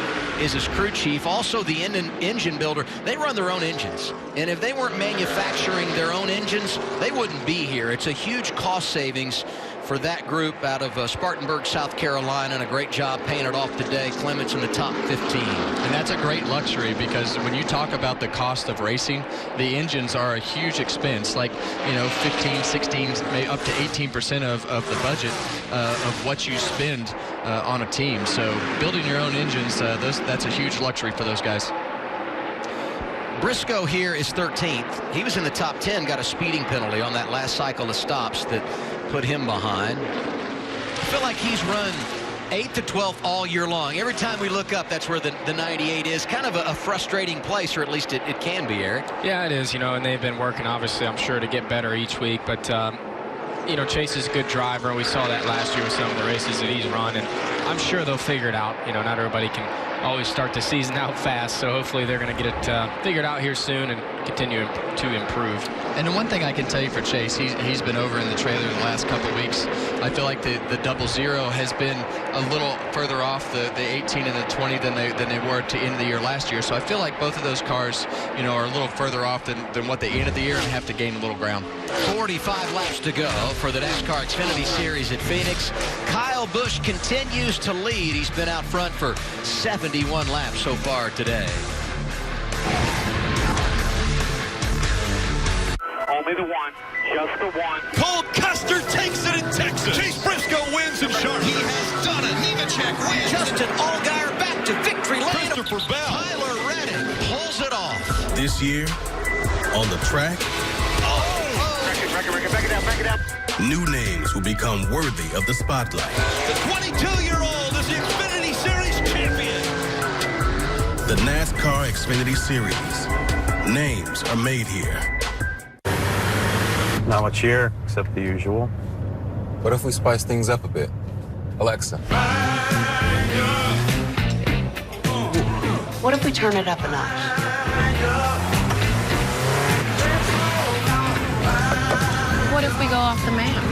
is his crew chief, also the engine builder. They run their own engines, and if they weren't manufacturing their own engines, they wouldn't be here. It's a huge cost savings for that group out of Spartanburg, South Carolina, and a great job paying it off today. Clements in the top 15. And that's a great luxury, because when you talk about the cost of racing, the engines are a huge expense, like 15, 16, maybe up to 18% of the budget of what you spend on a team. So building your own engines, that's a huge luxury for those guys. Briscoe here is 13th. He was in the top 10, got a speeding penalty on that last cycle of stops that put him behind. I feel like he's run 8th to 12th all year long. Every time we look up, that's where the 98 is. Kind of a frustrating place, or at least it can be, Eric. Yeah, it is, and they've been working, obviously, I'm sure, to get better each week. But, Chase is a good driver, and we saw that last year with some of the races that he's run, and I'm sure they'll figure it out. Not everybody can always start the season out fast, so hopefully they're going to get it figured out here soon and continue to improve. And the one thing I can tell you for Chase, he's been over in the trailer the last couple of weeks. I feel like the 00 has been a little further off the 18 and the 20 than they were to end of the year last year. So I feel like both of those cars, are a little further off than what they ended the year, and have to gain a little ground. 45 laps to go for the NASCAR Xfinity Series at Phoenix. Kyle Busch continues to lead. He's been out front for 71 laps so far today. Only the one, just the one. Cole Custer takes it in Texas. Chase Briscoe wins in Charlotte. He has done it. Nemechek wins. Justin Allgaier back to victory lane. Christopher Bell. Tyler Reddick pulls it off. This year, on the track, Back it up. new names will become worthy of the spotlight. The 22-year-old is the Xfinity Series champion. The NASCAR Xfinity Series. Names are made here. Not much here, except the usual. What if we spice things up a bit? Alexa. What if we turn it up a notch? What if we go off the map?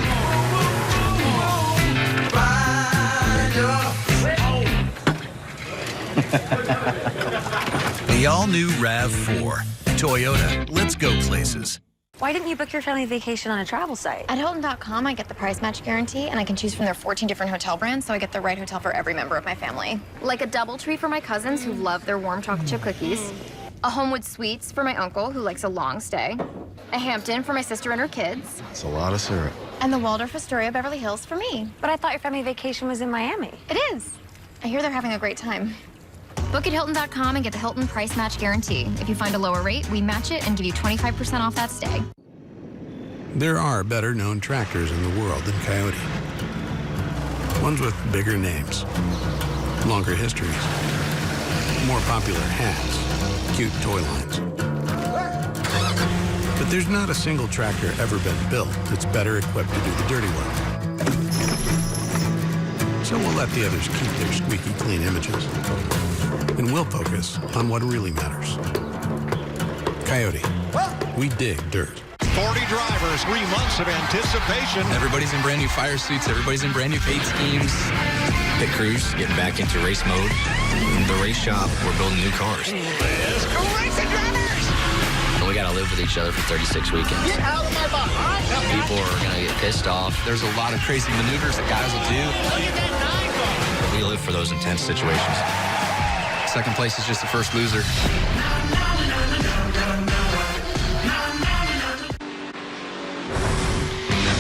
The all-new RAV4. Toyota, let's go places. Why didn't you book your family vacation on a travel site? At Hilton.com, I get the price match guarantee, and I can choose from their 14 different hotel brands, so I get the right hotel for every member of my family. Like a DoubleTree for my cousins who love their warm chocolate chip cookies, a Homewood Suites for my uncle who likes a long stay, a Hampton for my sister and her kids, It's a lot of syrup. and the Waldorf Astoria Beverly Hills for me. But I thought your family vacation was in Miami. It is. I hear they're having a great time. Book at Hilton.com and get the Hilton price match guarantee. If you find a lower rate, we match it and give you 25% off that stay. There are better-known tractors in the world than Coyote. Ones with bigger names, longer histories, more popular hats, cute toy lines. But there's not a single tractor ever been built that's better equipped to do the dirty work. So we'll let the others keep their squeaky clean images. And we'll focus on what really matters. Coyote, we dig dirt. 40 drivers, 3 months of anticipation. Everybody's in brand new fire suits. Everybody's in brand new paint schemes. Pit crews getting back into race mode. In the race shop, we're building new cars. Let's go racing drivers! And we got to live with each other for 36 weekends. Get out of my box. People are going to get pissed off. There's a lot of crazy maneuvers that guys will do. Look at that 9 car. But we live for those intense situations. Second place is just the first loser.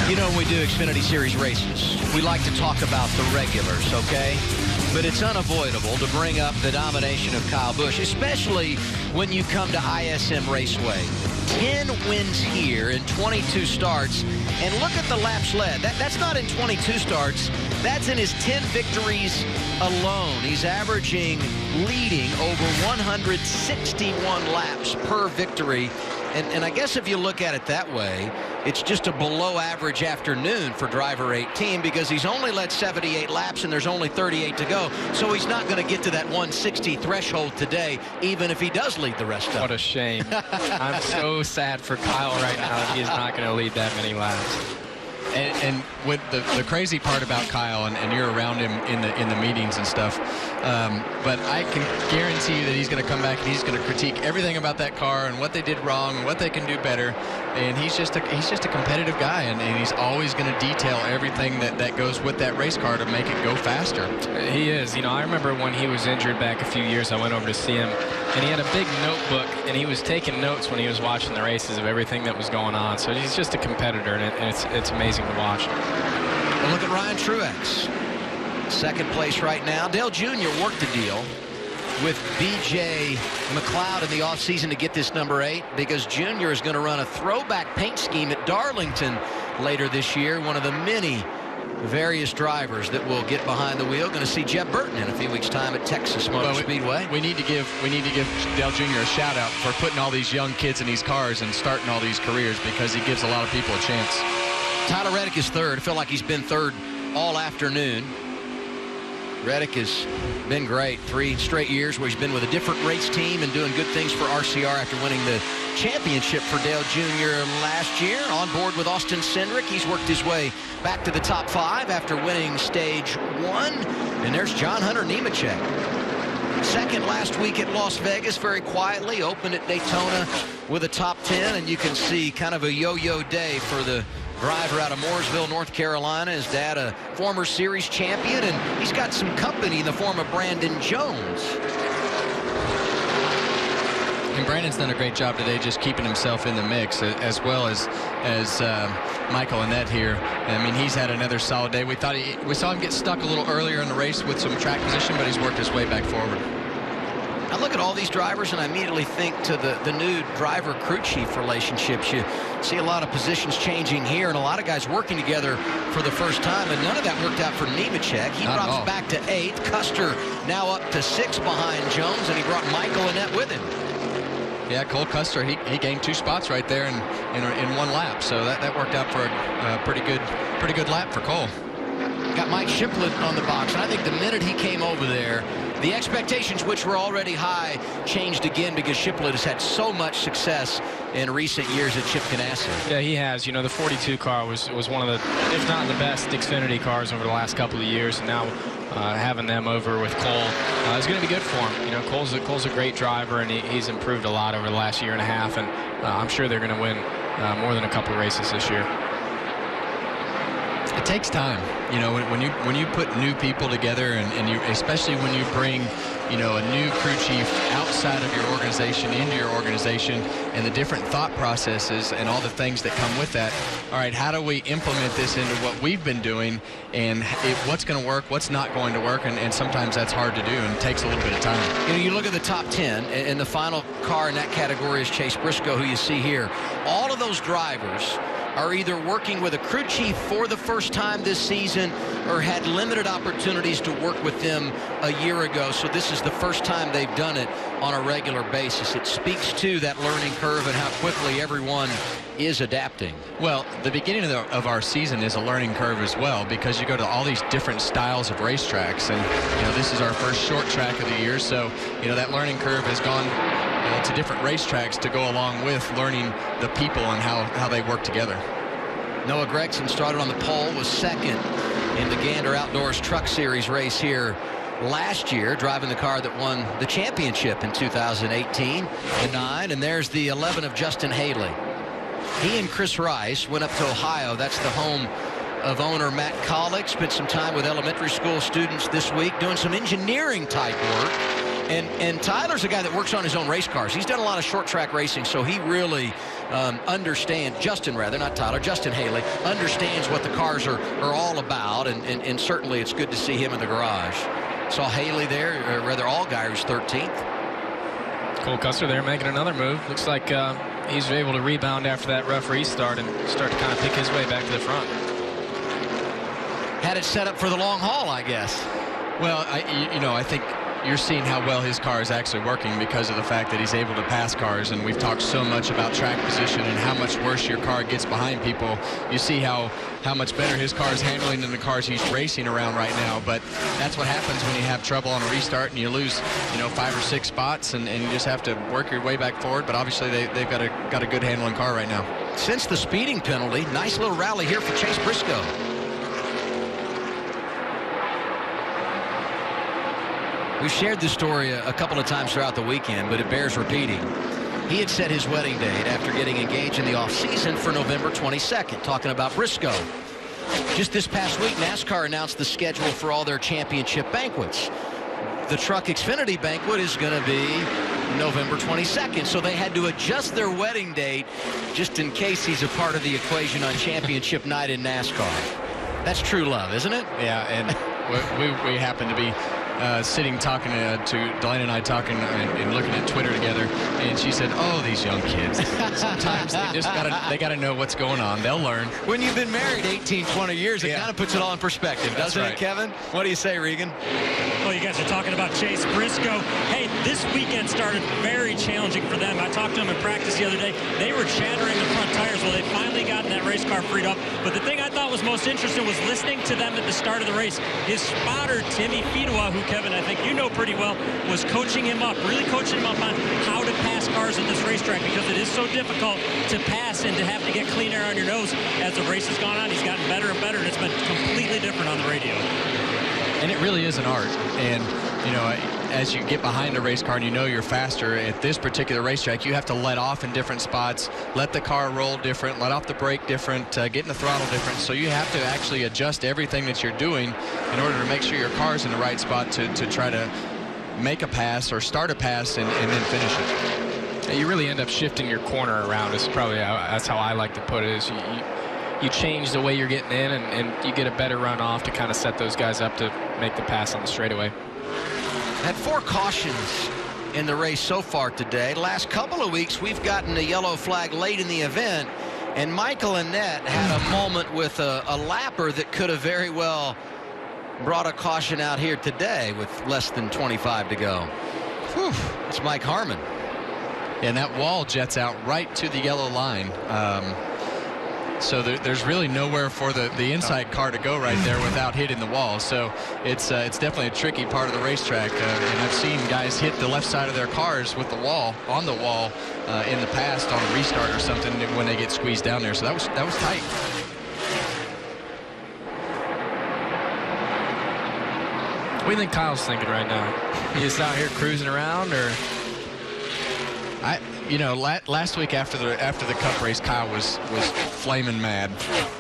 You know, when we do Xfinity Series races, we like to talk about the regulars, okay? But it's unavoidable to bring up the domination of Kyle Busch, especially when you come to ISM Raceway. 10 wins here in 22 starts, and look at the laps led. That's not in 22 starts. That's in his 10 victories alone. He's averaging, leading over 161 laps per victory. And I guess if you look at it that way, it's just a below average afternoon for driver 18 because he's only led 78 laps and there's only 38 to go. So he's not going to get to that 160 threshold today, even if he does lead the rest of it. What a shame. I'm so sad for Kyle right now that he is not going to lead that many laps. And with the crazy part about Kyle, and you're around him in the meetings and stuff, but I can guarantee you that he's going to come back and he's going to critique everything about that car and what they did wrong and what they can do better. And he's just a competitive guy, and he's always going to detail everything that goes with that race car to make it go faster. He is. You know, I remember when he was injured back a few years, I went over to see him, and he had a big notebook, and he was taking notes when he was watching the races of everything that was going on. So he's just a competitor, and it's amazing to watch. Well, look at Ryan Truex. Second place right now. Dale Jr. worked the deal with B.J. McLeod in the offseason to get this number 8 because Jr. is going to run a throwback paint scheme at Darlington later this year. One of the many various drivers that will get behind the wheel. Going to see Jeb Burton in a few weeks' time at Texas Motor Speedway. We need to give Dale Jr. a shout out for putting all these young kids in these cars and starting all these careers because he gives a lot of people a chance. Tyler Reddick is third. I feel like he's been third all afternoon. Reddick has been great. 3 straight years where he's been with a different race team and doing good things for RCR after winning the championship for Dale Jr. last year. On board with Austin Cindric. He's worked his way back to the top 5 after winning stage 1. And there's John Hunter Nemechek. Second last week at Las Vegas, very quietly. Opened at Daytona with a top 10. And you can see kind of a yo-yo day for the driver out of Mooresville, North Carolina. His dad, a former series champion, and he's got some company in the form of Brandon Jones. And Brandon's done a great job today just keeping himself in the mix, as well as Michael Annett here. I mean, he's had another solid day. We saw him get stuck a little earlier in the race with some track position, but he's worked his way back forward. I look at all these drivers and I immediately think to the new driver crew chief relationships. You see a lot of positions changing here and a lot of guys working together for the first time, and none of that worked out for Nemechek. He drops back to 8th. Custer now up to 6 behind Jones, and he brought Michael Annett with him. Yeah, Cole Custer, he gained 2 spots right there in 1 lap, so that worked out for a pretty good lap for Cole. Got Mike Shiplett on the box, and I think the minute he came over there, the expectations, which were already high, changed again because Shiplett has had so much success in recent years at Chip Ganassi. Yeah, he has. You know, the 42 car was one of the, if not the best, Xfinity cars over the last couple of years, and now having them over with Cole is going to be good for him. You know, Cole's a great driver, and he's improved a lot over the last year and a half, and I'm sure they're going to win more than a couple of races this year. It takes time, you know, when you put new people together, and you, especially when you bring, you know, a new crew chief outside of your organization into your organization, and the different thought processes and all the things that come with that. All right, how do we implement this into what we've been doing, and what's going to work, what's not going to work, and sometimes that's hard to do, and it takes a little bit of time. You know, you look at the top 10, and the final car in that category is Chase Briscoe, who you see here. All of those drivers are either working with a crew chief for the first time this season or had limited opportunities to work with them a year ago. So this is the first time they've done it on a regular basis. It speaks to that learning curve and how quickly everyone is adapting. Well, the beginning of our season is a learning curve as well, because you go to all these different styles of racetracks, and this is our first short track of the year, so that learning curve has gone to different racetracks to go along with learning the people and how they work together. Noah Gragson started on the pole, was second in the Gander Outdoors Truck Series race here last year, driving the car that won the championship in 2018, the 9, and there's the 11 of Justin Haley. He and Chris Rice went up to Ohio. That's the home of owner Matt Collick. Spent some time with elementary school students this week doing some engineering type work. And Tyler's a guy that works on his own race cars. He's done a lot of short track racing, so he really understands, Justin Haley understands what the cars are all about, and certainly it's good to see him in the garage. Saw Haley there, or rather Allgaier's 13th. Cole Custer there making another move. Looks like he's able to rebound after that rough restart and start to kind of pick his way back to the front. Had it set up for the long haul, I guess. Well, I think you're seeing how well his car is actually working because of the fact that he's able to pass cars, and we've talked so much about track position and how much worse your car gets behind people. You see how much better his car is handling than the cars he's racing around right now, but that's what happens when you have trouble on a restart and you lose 5 or 6 spots, and you just have to work your way back forward. But obviously they've got a good handling car right now. Since the speeding penalty, nice little rally here for Chase Briscoe. We've shared this story a couple of times throughout the weekend, but it bears repeating. He had set his wedding date after getting engaged in the off-season for November 22nd, talking about Briscoe. Just this past week, NASCAR announced the schedule for all their championship banquets. The Truck Xfinity banquet is going to be November 22nd, so they had to adjust their wedding date just in case he's a part of the equation on championship night in NASCAR. That's true love, isn't it? Yeah, and we happen to be sitting talking to Delaney and I talking and looking at Twitter together, and she said, "Oh, these young kids. Sometimes they gotta know what's going on. They'll learn." When you've been married 18, 20 years, it kind of puts it all in perspective, doesn't it, Kevin? What do you say, Regan? Well, you guys are talking about Chase Briscoe. Hey, this weekend started very challenging for them. I talked to them in practice the other day. They were chattering the front tires. Well, they finally gotten that race car freed up. But the thing I thought was most interesting was listening to them at the start of the race. His spotter, Timmy Fidoa, who, Kevin, I think you know pretty well, was coaching him up, really coaching him up on how to pass cars at this racetrack, because it is so difficult to pass and to have to get clean air on your nose. As the race has gone on, he's gotten better and better, and it's been completely different on the radio. And it really is an art. And, as you get behind a race car and you're faster, at this particular racetrack, you have to let off in different spots, let the car roll different, let off the brake different, get in the throttle different. So you have to actually adjust everything that you're doing in order to make sure your car's in the right spot to try to make a pass or start a pass and then finish it. Yeah, you really end up shifting your corner around. That's how I like to put it, is you change the way you're getting in, and you get a better run off to kind of set those guys up to make the pass on the straightaway. Had 4 cautions in the race so far today. Last couple of weeks, we've gotten a yellow flag late in the event, and Michael Annett had a moment with a lapper that could have very well brought a caution out here today with less than 25 to go. Whew, it's Mike Harmon. And that wall jets out right to the yellow line. So there's really nowhere for the inside car to go right there without hitting the wall. So it's definitely a tricky part of the racetrack. And I've seen guys hit the left side of their cars with the wall, on the wall, in the past on a restart or something when they get squeezed down there. So that was tight. What do you think Kyle's thinking right now? He just out here cruising around, or? Last week after the Cup race, Kyle was flaming mad,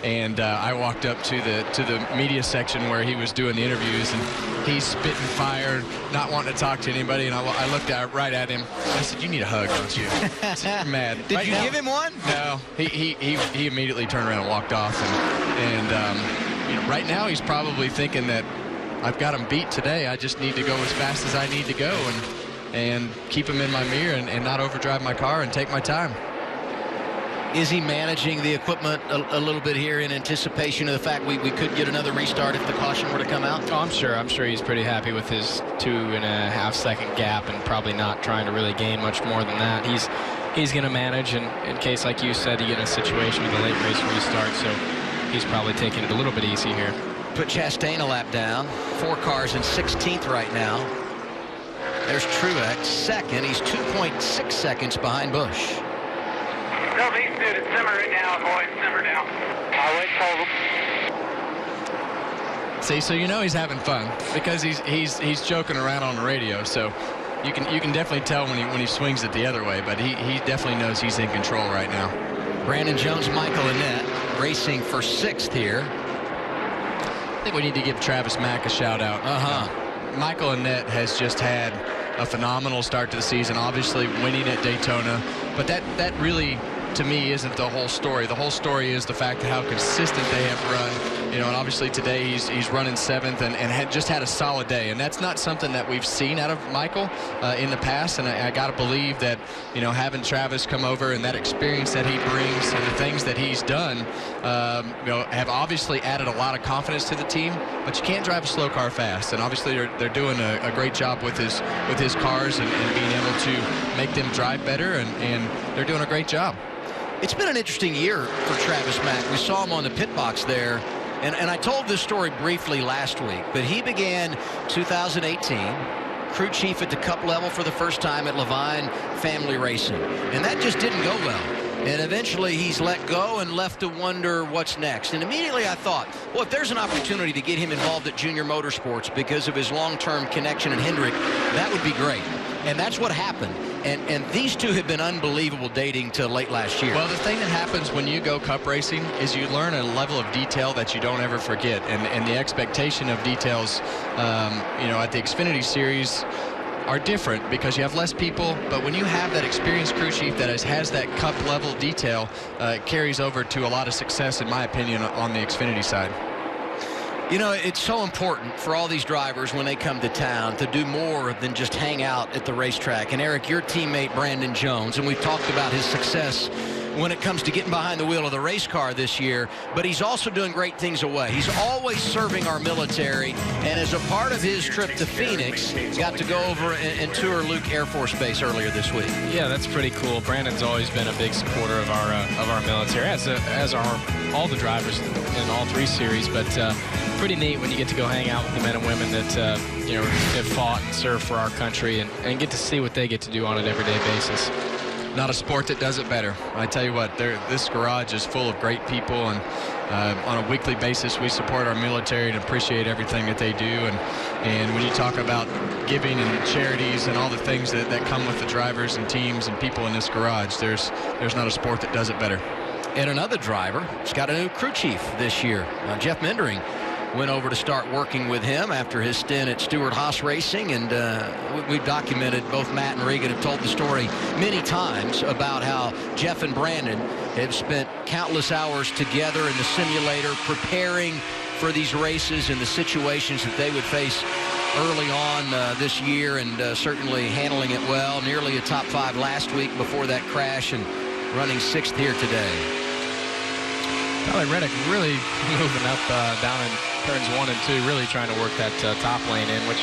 and I walked up to the media section where he was doing the interviews, and he's spitting fire, not wanting to talk to anybody. And I looked right at him. I said, "You need a hug, don't you?" I said, "You're mad." Did you give him one? No. He immediately turned around and walked off. And right now he's probably thinking that I've got him beat today. I just need to go as fast as I need to go and keep him in my mirror and not overdrive my car and take my time. Is he managing the equipment a little bit here in anticipation of the fact we could get another restart if the caution were to come out? Oh, I'm sure he's pretty happy with his 2.5 second gap and probably not trying to really gain much more than that. He's going to manage in case, like you said, you get in a situation with a late race restart, so he's probably taking it a little bit easy here. Put Chastain a lap down. 4 cars in 16th right now. There's Truex second. He's 2.6 seconds behind Busch. No, these dudes, simmer it down, boys, simmer down. I'll wait for them. See, so you know he's having fun because he's joking around on the radio. So you can definitely tell when he swings it the other way. But he definitely knows he's in control right now. Brandon Jones, Michael Annett racing for 6th here. I think we need to give Travis Mack a shout out. Michael Annett has just had a phenomenal start to the season, obviously winning at Daytona, but that really, to me, isn't the whole story. The whole story is the fact of how consistent they have run. You know, and obviously today he's running 7th and had just had a solid day, and that's not something that we've seen out of Michael in the past. And I got to believe that, you know, having Travis come over and that experience that he brings and the things that he's done, you know, have obviously added a lot of confidence to the team. But you can't drive a slow car fast, and obviously they're doing a great job with his cars and being able to make them drive better, and they're doing a great job. It's been an interesting year for Travis Mack. We saw him on the pit box there, and I told this story briefly last week, but he began 2018 crew chief at the Cup level for the first time at Levine Family Racing, and that just didn't go well. And eventually he's let go and left to wonder what's next. And immediately I thought, well, if there's an opportunity to get him involved at Junior Motorsports because of his long-term connection in Hendrick, that would be great. And that's what happened. And these two have been unbelievable dating till late last year. Well, the thing that happens when you go Cup racing is you learn a level of detail that you don't ever forget. And the expectation of details, you know, at the Xfinity Series are different because you have less people, but when you have that experienced crew chief that has that Cup level detail, it carries over to a lot of success, in my opinion, on the Xfinity side. You know, it's so important for all these drivers when they come to town to do more than just hang out at the racetrack. And Eric, your teammate Brandon Jones, and we've talked about his success when it comes to getting behind the wheel of the race car this year, but he's also doing great things away. He's always serving our military, and as a part of his trip to Phoenix, got to go over and tour Luke Air Force Base earlier this week. Yeah, that's pretty cool. Brandon's always been a big supporter of our military, as are all the drivers in all 3 series, but pretty neat when you get to go hang out with the men and women that you know, have fought and served for our country, and get to see what they get to do on an everyday basis. Not a sport that does it better. I tell you what, this garage is full of great people, and on a weekly basis we support our military and appreciate everything that they do. And when you talk about giving and charities and all the things that come with the drivers and teams and people in this garage, there's not a sport that does it better. And another driver has got a new crew chief this year. Jeff Mendering went over to start working with him after his stint at Stewart-Haas Racing, and we've documented, both Matt and Regan have told the story many times about how Jeff and Brandon have spent countless hours together in the simulator preparing for these races and the situations that they would face early on this year, and certainly handling it well. Nearly a top 5 last week before that crash, and running 6th here today. Tyler Reddick really moving up down in turns 1 and 2, really trying to work that top lane in, which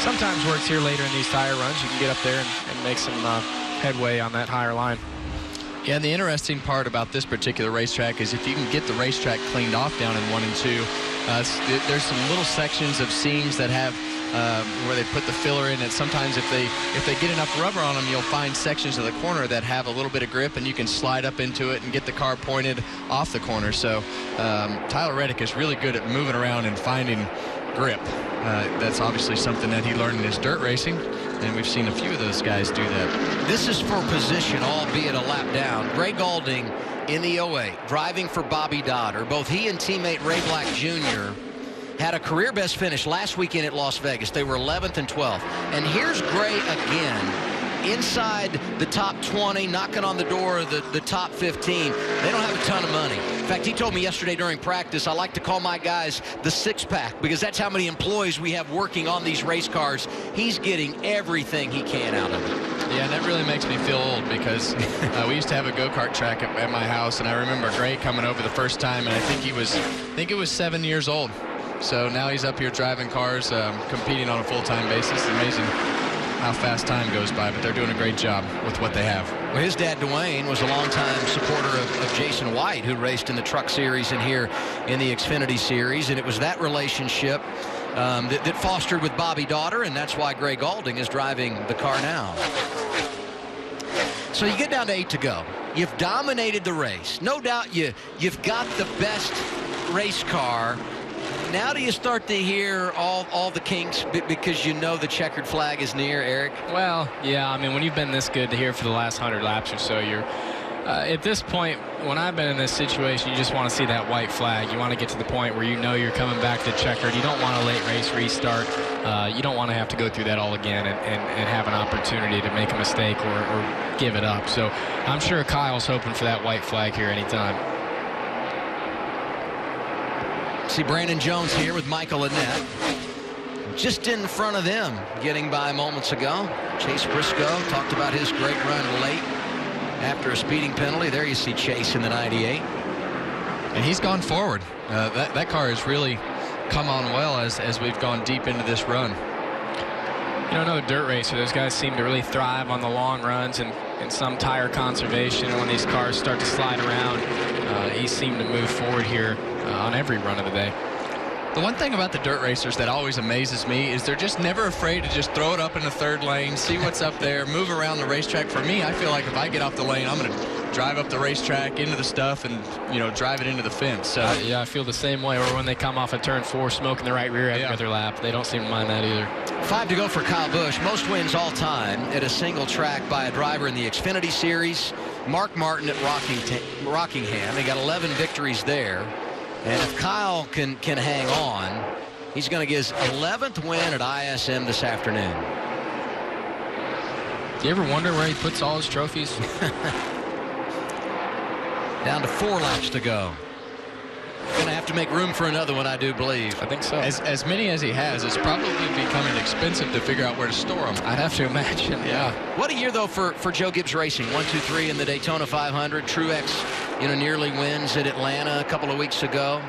sometimes works here later in these tire runs. You can get up there and make some headway on that higher line. Yeah, and the interesting part about this particular racetrack is if you can get the racetrack cleaned off down in 1 and 2, there's some little sections of seams that have where they put the filler in, and sometimes if they get enough rubber on them, you'll find sections of the corner that have a little bit of grip, and you can slide up into it and get the car pointed off the corner. So Tyler Reddick is really good at moving around and finding grip. That's obviously something that he learned in his dirt racing, and we've seen a few of those guys do that. This is for position, albeit a lap down. Ray Goulding in the 08, driving for Bobby Dodder. Both he and teammate Ray Black Jr. had a career best finish last weekend at Las Vegas. They were 11th and 12th. And here's Gray again, inside the top 20, knocking on the door of the top 15. They don't have a ton of money. fact, he told me yesterday during practice, I like to call my guys the six-pack because that's how many employees we have working on these race cars. He's getting everything he can out of it. Yeah, and that really makes me feel old because we used to have a go-kart track at my house, and I remember Gray coming over the first time, and I think it was 7 years old. So now he's up here driving cars, competing on a full-time basis. It's amazing how fast time goes by, but they're doing a great job with what they have. Well, his dad, Dwayne, was a longtime supporter of Jason White, who raced in the Truck Series and here in the Xfinity Series, and it was that relationship that fostered with Bobby Daughter, and that's why Gray Gaulding is driving the car now. So you get down to 8 to go. You've dominated the race. No doubt you've got the best race car. Now do you start to hear all the kinks because you know the checkered flag is near, Eric? Well, yeah, I mean, when you've been this good to here for the last 100 laps or so, you're at this point, when I've been in this situation, you just want to see that white flag. You want to get to the point where you know you're coming back to checkered. You don't want a late race restart. You don't want to have to go through that all again and have an opportunity to make a mistake or give it up. So I'm sure Kyle's hoping for that white flag here anytime. See Brandon Jones here with Michael Annett. Just in front of them, getting by moments ago. Chase Briscoe talked about his great run late after a speeding penalty. There you see Chase in the 98. And he's gone forward. That car has really come on well as we've gone deep into this run. You know, another dirt racer, those guys seem to really thrive on the long runs and some tire conservation. And when these cars start to slide around, he seemed to move forward here on every run of the day. The one thing about the dirt racers that always amazes me is they're just never afraid to just throw it up in the third lane, see what's up there, move around the racetrack. For me, I feel like if I get off the lane, I'm going to drive up the racetrack into the stuff and, you know, drive it into the fence. So yeah, I feel the same way. Or when they come off at turn 4, smoking the right rear every other lap, they don't seem to mind that either. 5 to go for Kyle Busch. Most wins all time at a single track by a driver in the Xfinity Series. Mark Martin at Rockingham. He got 11 victories there. And if Kyle can hang on, he's going to get his 11th win at ISM this afternoon. Do you ever wonder where he puts all his trophies? Down to 4 laps to go. Going to have to make room for another one, I do believe. I think so. As many as he has, it's probably becoming expensive to figure out where to store them. I'd have to imagine. Yeah. What a year, though, for Joe Gibbs Racing. 1, 2, 3 in the Daytona 500. Truex, nearly wins at Atlanta a couple of weeks ago.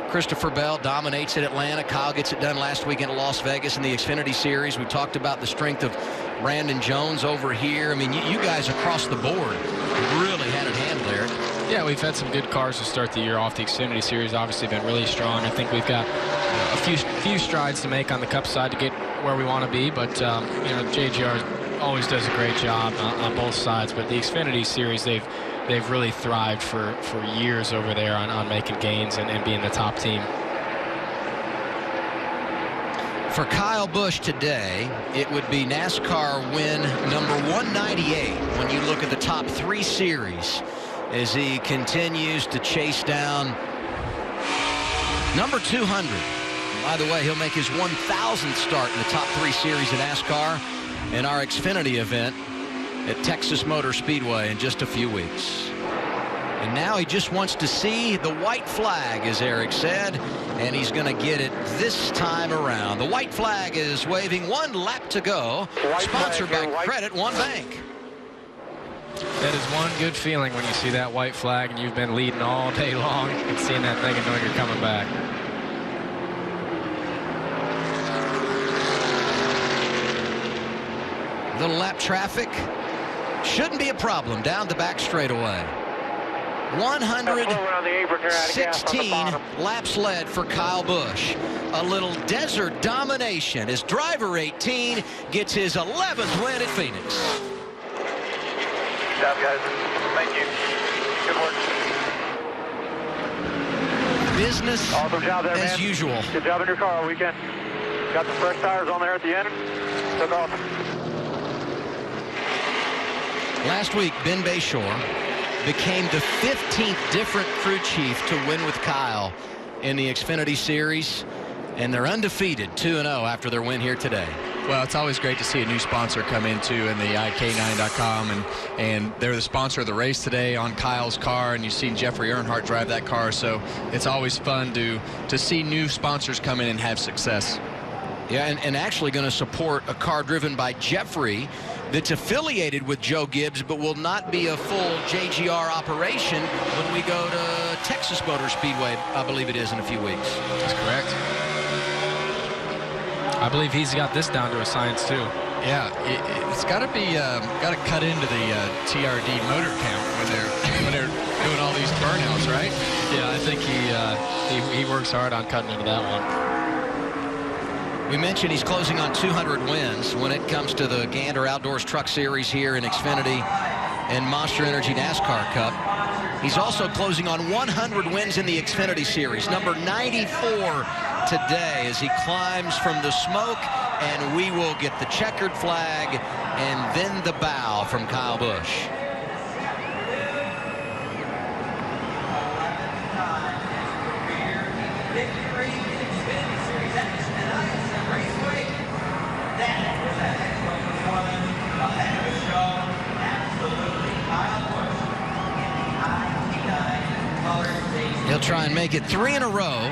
Christopher Bell dominates at Atlanta. Kyle gets it done last weekend at Las Vegas in the Xfinity Series. We talked about the strength of Brandon Jones over here. I mean, you guys across the board really had it handled there. Yeah, we've had some good cars to start the year off. The Xfinity Series obviously been really strong. I think we've got a few strides to make on the Cup side to get where we want to be, but JGR always does a great job on both sides. But the Xfinity Series, they've really thrived for years over there on making gains and being the top team. For Kyle Busch today, it would be NASCAR win number 198 when you look at the top 3 series as he continues to chase down number 200. By the way, he'll make his 1,000th start in the top 3 series in NASCAR in our Xfinity event at Texas Motor Speedway in just a few weeks. And now he just wants to see the white flag, as Eric said, and he's going to get it this time around. The white flag is waving. 1 lap to go. Sponsored by Credit One Bank. That is one good feeling when you see that white flag and you've been leading all day long and seeing that thing and knowing you're coming back. Little lap traffic shouldn't be a problem down the back straightaway. 116 laps led for Kyle Busch. A little desert domination as driver 18 gets his 11th win at Phoenix. Good job, guys. Thank you. Good work. Business awesome job there, as man. usual. Good job in your car all weekend. Got the fresh tires on there at the end. Took off. Last week, Ben Bayshore became the 15th different crew chief to win with Kyle in the Xfinity Series, and they're undefeated 2-0 after their win here today. Well, it's always great to see a new sponsor come into and the iK9.com, and they're the sponsor of the race today on Kyle's car, and you've seen Jeffrey Earnhardt drive that car, so it's always fun to see new sponsors come in and have success. Yeah, and actually going to support a car driven by Jeffrey that's affiliated with Joe Gibbs, but will not be a full JGR operation when we go to Texas Motor Speedway, I believe it is, in a few weeks. That's correct. I believe he's got this down to a science, too. Yeah, it's got to be got to cut into the TRD motor count when they're doing all these burnouts, right? Yeah, I think he works hard on cutting into that one. We mentioned he's closing on 200 wins when it comes to the Gander Outdoors Truck Series here in Xfinity and Monster Energy NASCAR Cup. He's also closing on 100 wins in the Xfinity Series, number 94 today as he climbs from the smoke, and we will get the checkered flag and then the bow from Kyle Busch. He'll try and make it 3 in a row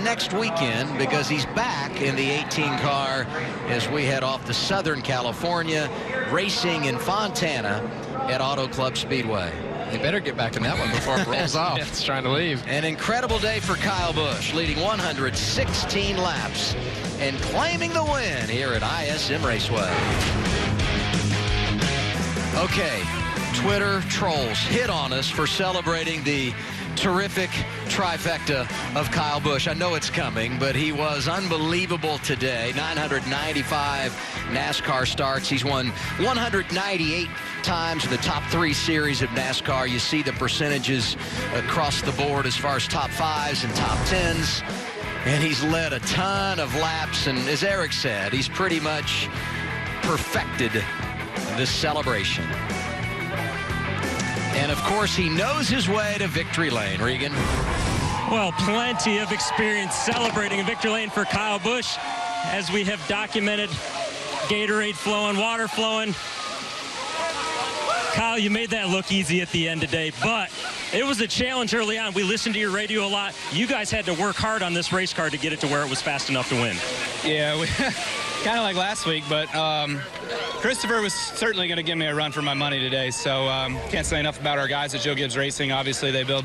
next weekend because he's back in the 18 car as we head off to Southern California, racing in Fontana at Auto Club Speedway. They better get back in that one before it rolls off. Yeah, it's trying to leave. An incredible day for Kyle Busch, leading 116 laps and claiming the win here at ISM Raceway. Okay, Twitter trolls hit on us for celebrating the terrific trifecta of Kyle Busch. I know it's coming, but he was unbelievable today. 995 NASCAR starts. He's won 198 times in the top 3 series of NASCAR. You see the percentages across the board as far as top 5s and top 10s. And he's led a ton of laps. And as Eric said, he's pretty much perfected this celebration. And, of course, he knows his way to victory lane. Regan? Well, plenty of experience celebrating in victory lane for Kyle Busch, as we have documented. Gatorade flowing, water flowing. Kyle, you made that look easy at the end today, but it was a challenge early on. We listened to your radio a lot. You guys had to work hard on this race car to get it to where it was fast enough to win. Yeah, kind of like last week, but Christopher was certainly going to give me a run for my money today, so can't say enough about our guys at Joe Gibbs Racing. Obviously, they build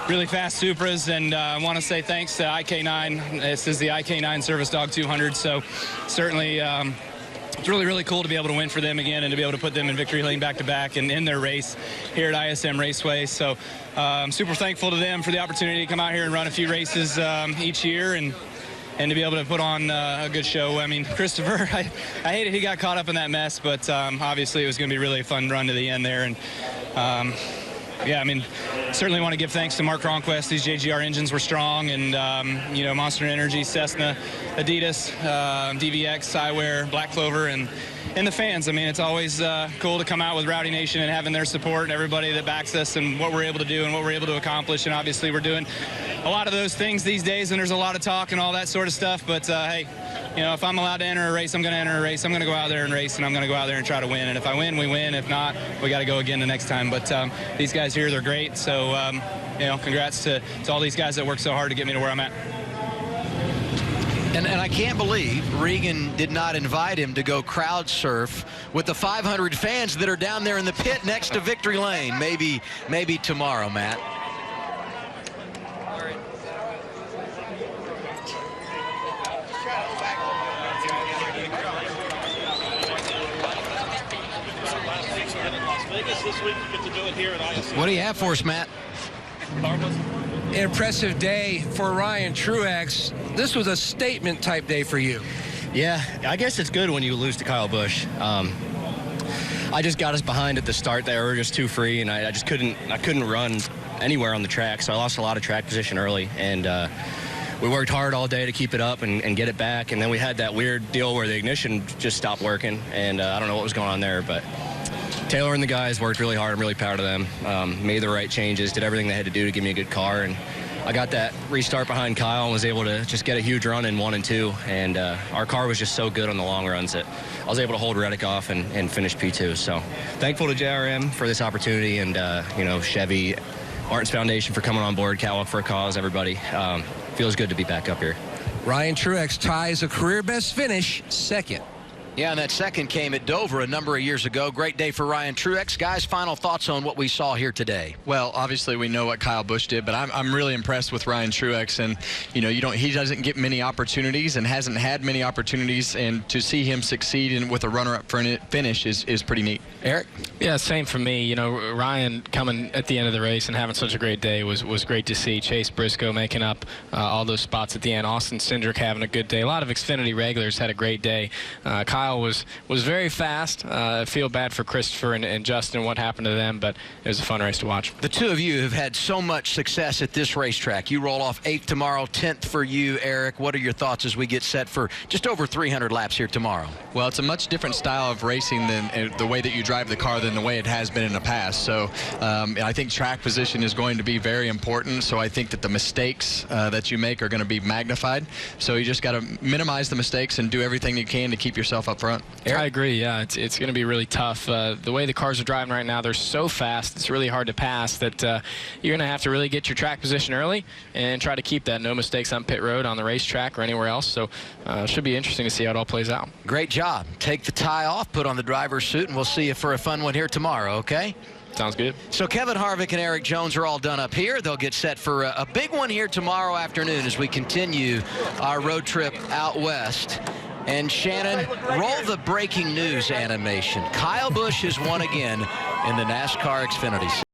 really fast Supras, and I want to say thanks to iK9. This is the iK9 Service Dog 200, so certainly it's really, really cool to be able to win for them again and to be able to put them in victory lane back-to-back and in their race here at ISM Raceway. So I'm super thankful to them for the opportunity to come out here and run a few races each year and to be able to put on a good show. I mean, Christopher, I hated he got caught up in that mess, but obviously it was going to be really a fun run to the end there. And yeah, I mean, certainly want to give thanks to Mark Cronquist. These JGR engines were strong, and you know, Monster Energy, Cessna, Adidas, DVX, Cywear, Black Clover, and the fans. I mean, it's always cool to come out with Rowdy Nation and having their support and everybody that backs us and what we're able to do and what we're able to accomplish. And obviously we're doing a lot of those things these days, and there's a lot of talk and all that sort of stuff. But hey, you know, if I'm allowed to enter a race, I'm going to enter a race. I'm going to go out there and race, and I'm going to go out there and try to win. And if I win, we win. If not, we got to go again the next time. But these guys here, they're great. So, you know, congrats to all these guys that worked so hard to get me to where I'm at. And I can't believe Regan did not invite him to go crowd surf with the 500 fans that are down there in the pit next to Victory Lane. Maybe tomorrow, Matt. What do you have for us, Matt? Impressive day for Ryan Truex. This was a statement type day for you. Yeah, I guess it's good when you lose to Kyle Busch. I just got us behind at the start there. We were just too free, and I just couldn't run anywhere on the track, so I lost a lot of track position early. And we worked hard all day to keep it up and get it back, and then we had that weird deal where the ignition just stopped working, and I don't know what was going on there, but Taylor and the guys worked really hard. I'm really proud of them. Made the right changes, did everything they had to do to give me a good car, and I got that restart behind Kyle and was able to just get a huge run in 1 and 2. And our car was just so good on the long runs that I was able to hold Reddick off and finish P2. So thankful to JRM for this opportunity, and Chevy, Martin's Foundation for coming on board, Catwalk for a Cause, everybody. Feels good to be back up here. Ryan Truex ties a career best finish, second. Yeah, and that second came at Dover a number of years ago. Great day for Ryan Truex. Guys, final thoughts on what we saw here today? Well, obviously we know what Kyle Busch did, but I'm really impressed with Ryan Truex, and he doesn't get many opportunities and hasn't had many opportunities, and to see him succeed with a runner-up finish is pretty neat. Eric? Yeah, same for me. Ryan coming at the end of the race and having such a great day was great to see. Chase Briscoe making up all those spots at the end. Austin Cindric having a good day. A lot of Xfinity regulars had a great day. Kyle was very fast. I feel bad for Christopher and Justin, what happened to them, but it was a fun race to watch. The two of you have had so much success at this racetrack. You roll off 8th tomorrow, 10th for you, Eric. What are your thoughts as we get set for just over 300 laps here tomorrow? Well, it's a much different style of racing than the way that you drive the car than the way it has been in the past. So I think track position is going to be very important. So I think that the mistakes that you make are going to be magnified. So you just got to minimize the mistakes and do everything you can to keep yourself up front. I agree. Yeah, it's going to be really tough. The way the cars are driving right now, they're so fast. It's really hard to pass that you're going to have to really get your track position early and try to keep that. No mistakes on pit road, on the racetrack, or anywhere else. So it should be interesting to see how it all plays out. Great job. Take the tie off, put on the driver's suit, and we'll see you for a fun one here tomorrow, okay? Sounds good. So Kevin Harvick and Eric Jones are all done up here. They'll get set for a big one here tomorrow afternoon as we continue our road trip out west. And Shannon, roll the breaking news animation. Kyle Busch has won again in the NASCAR Xfinity Series.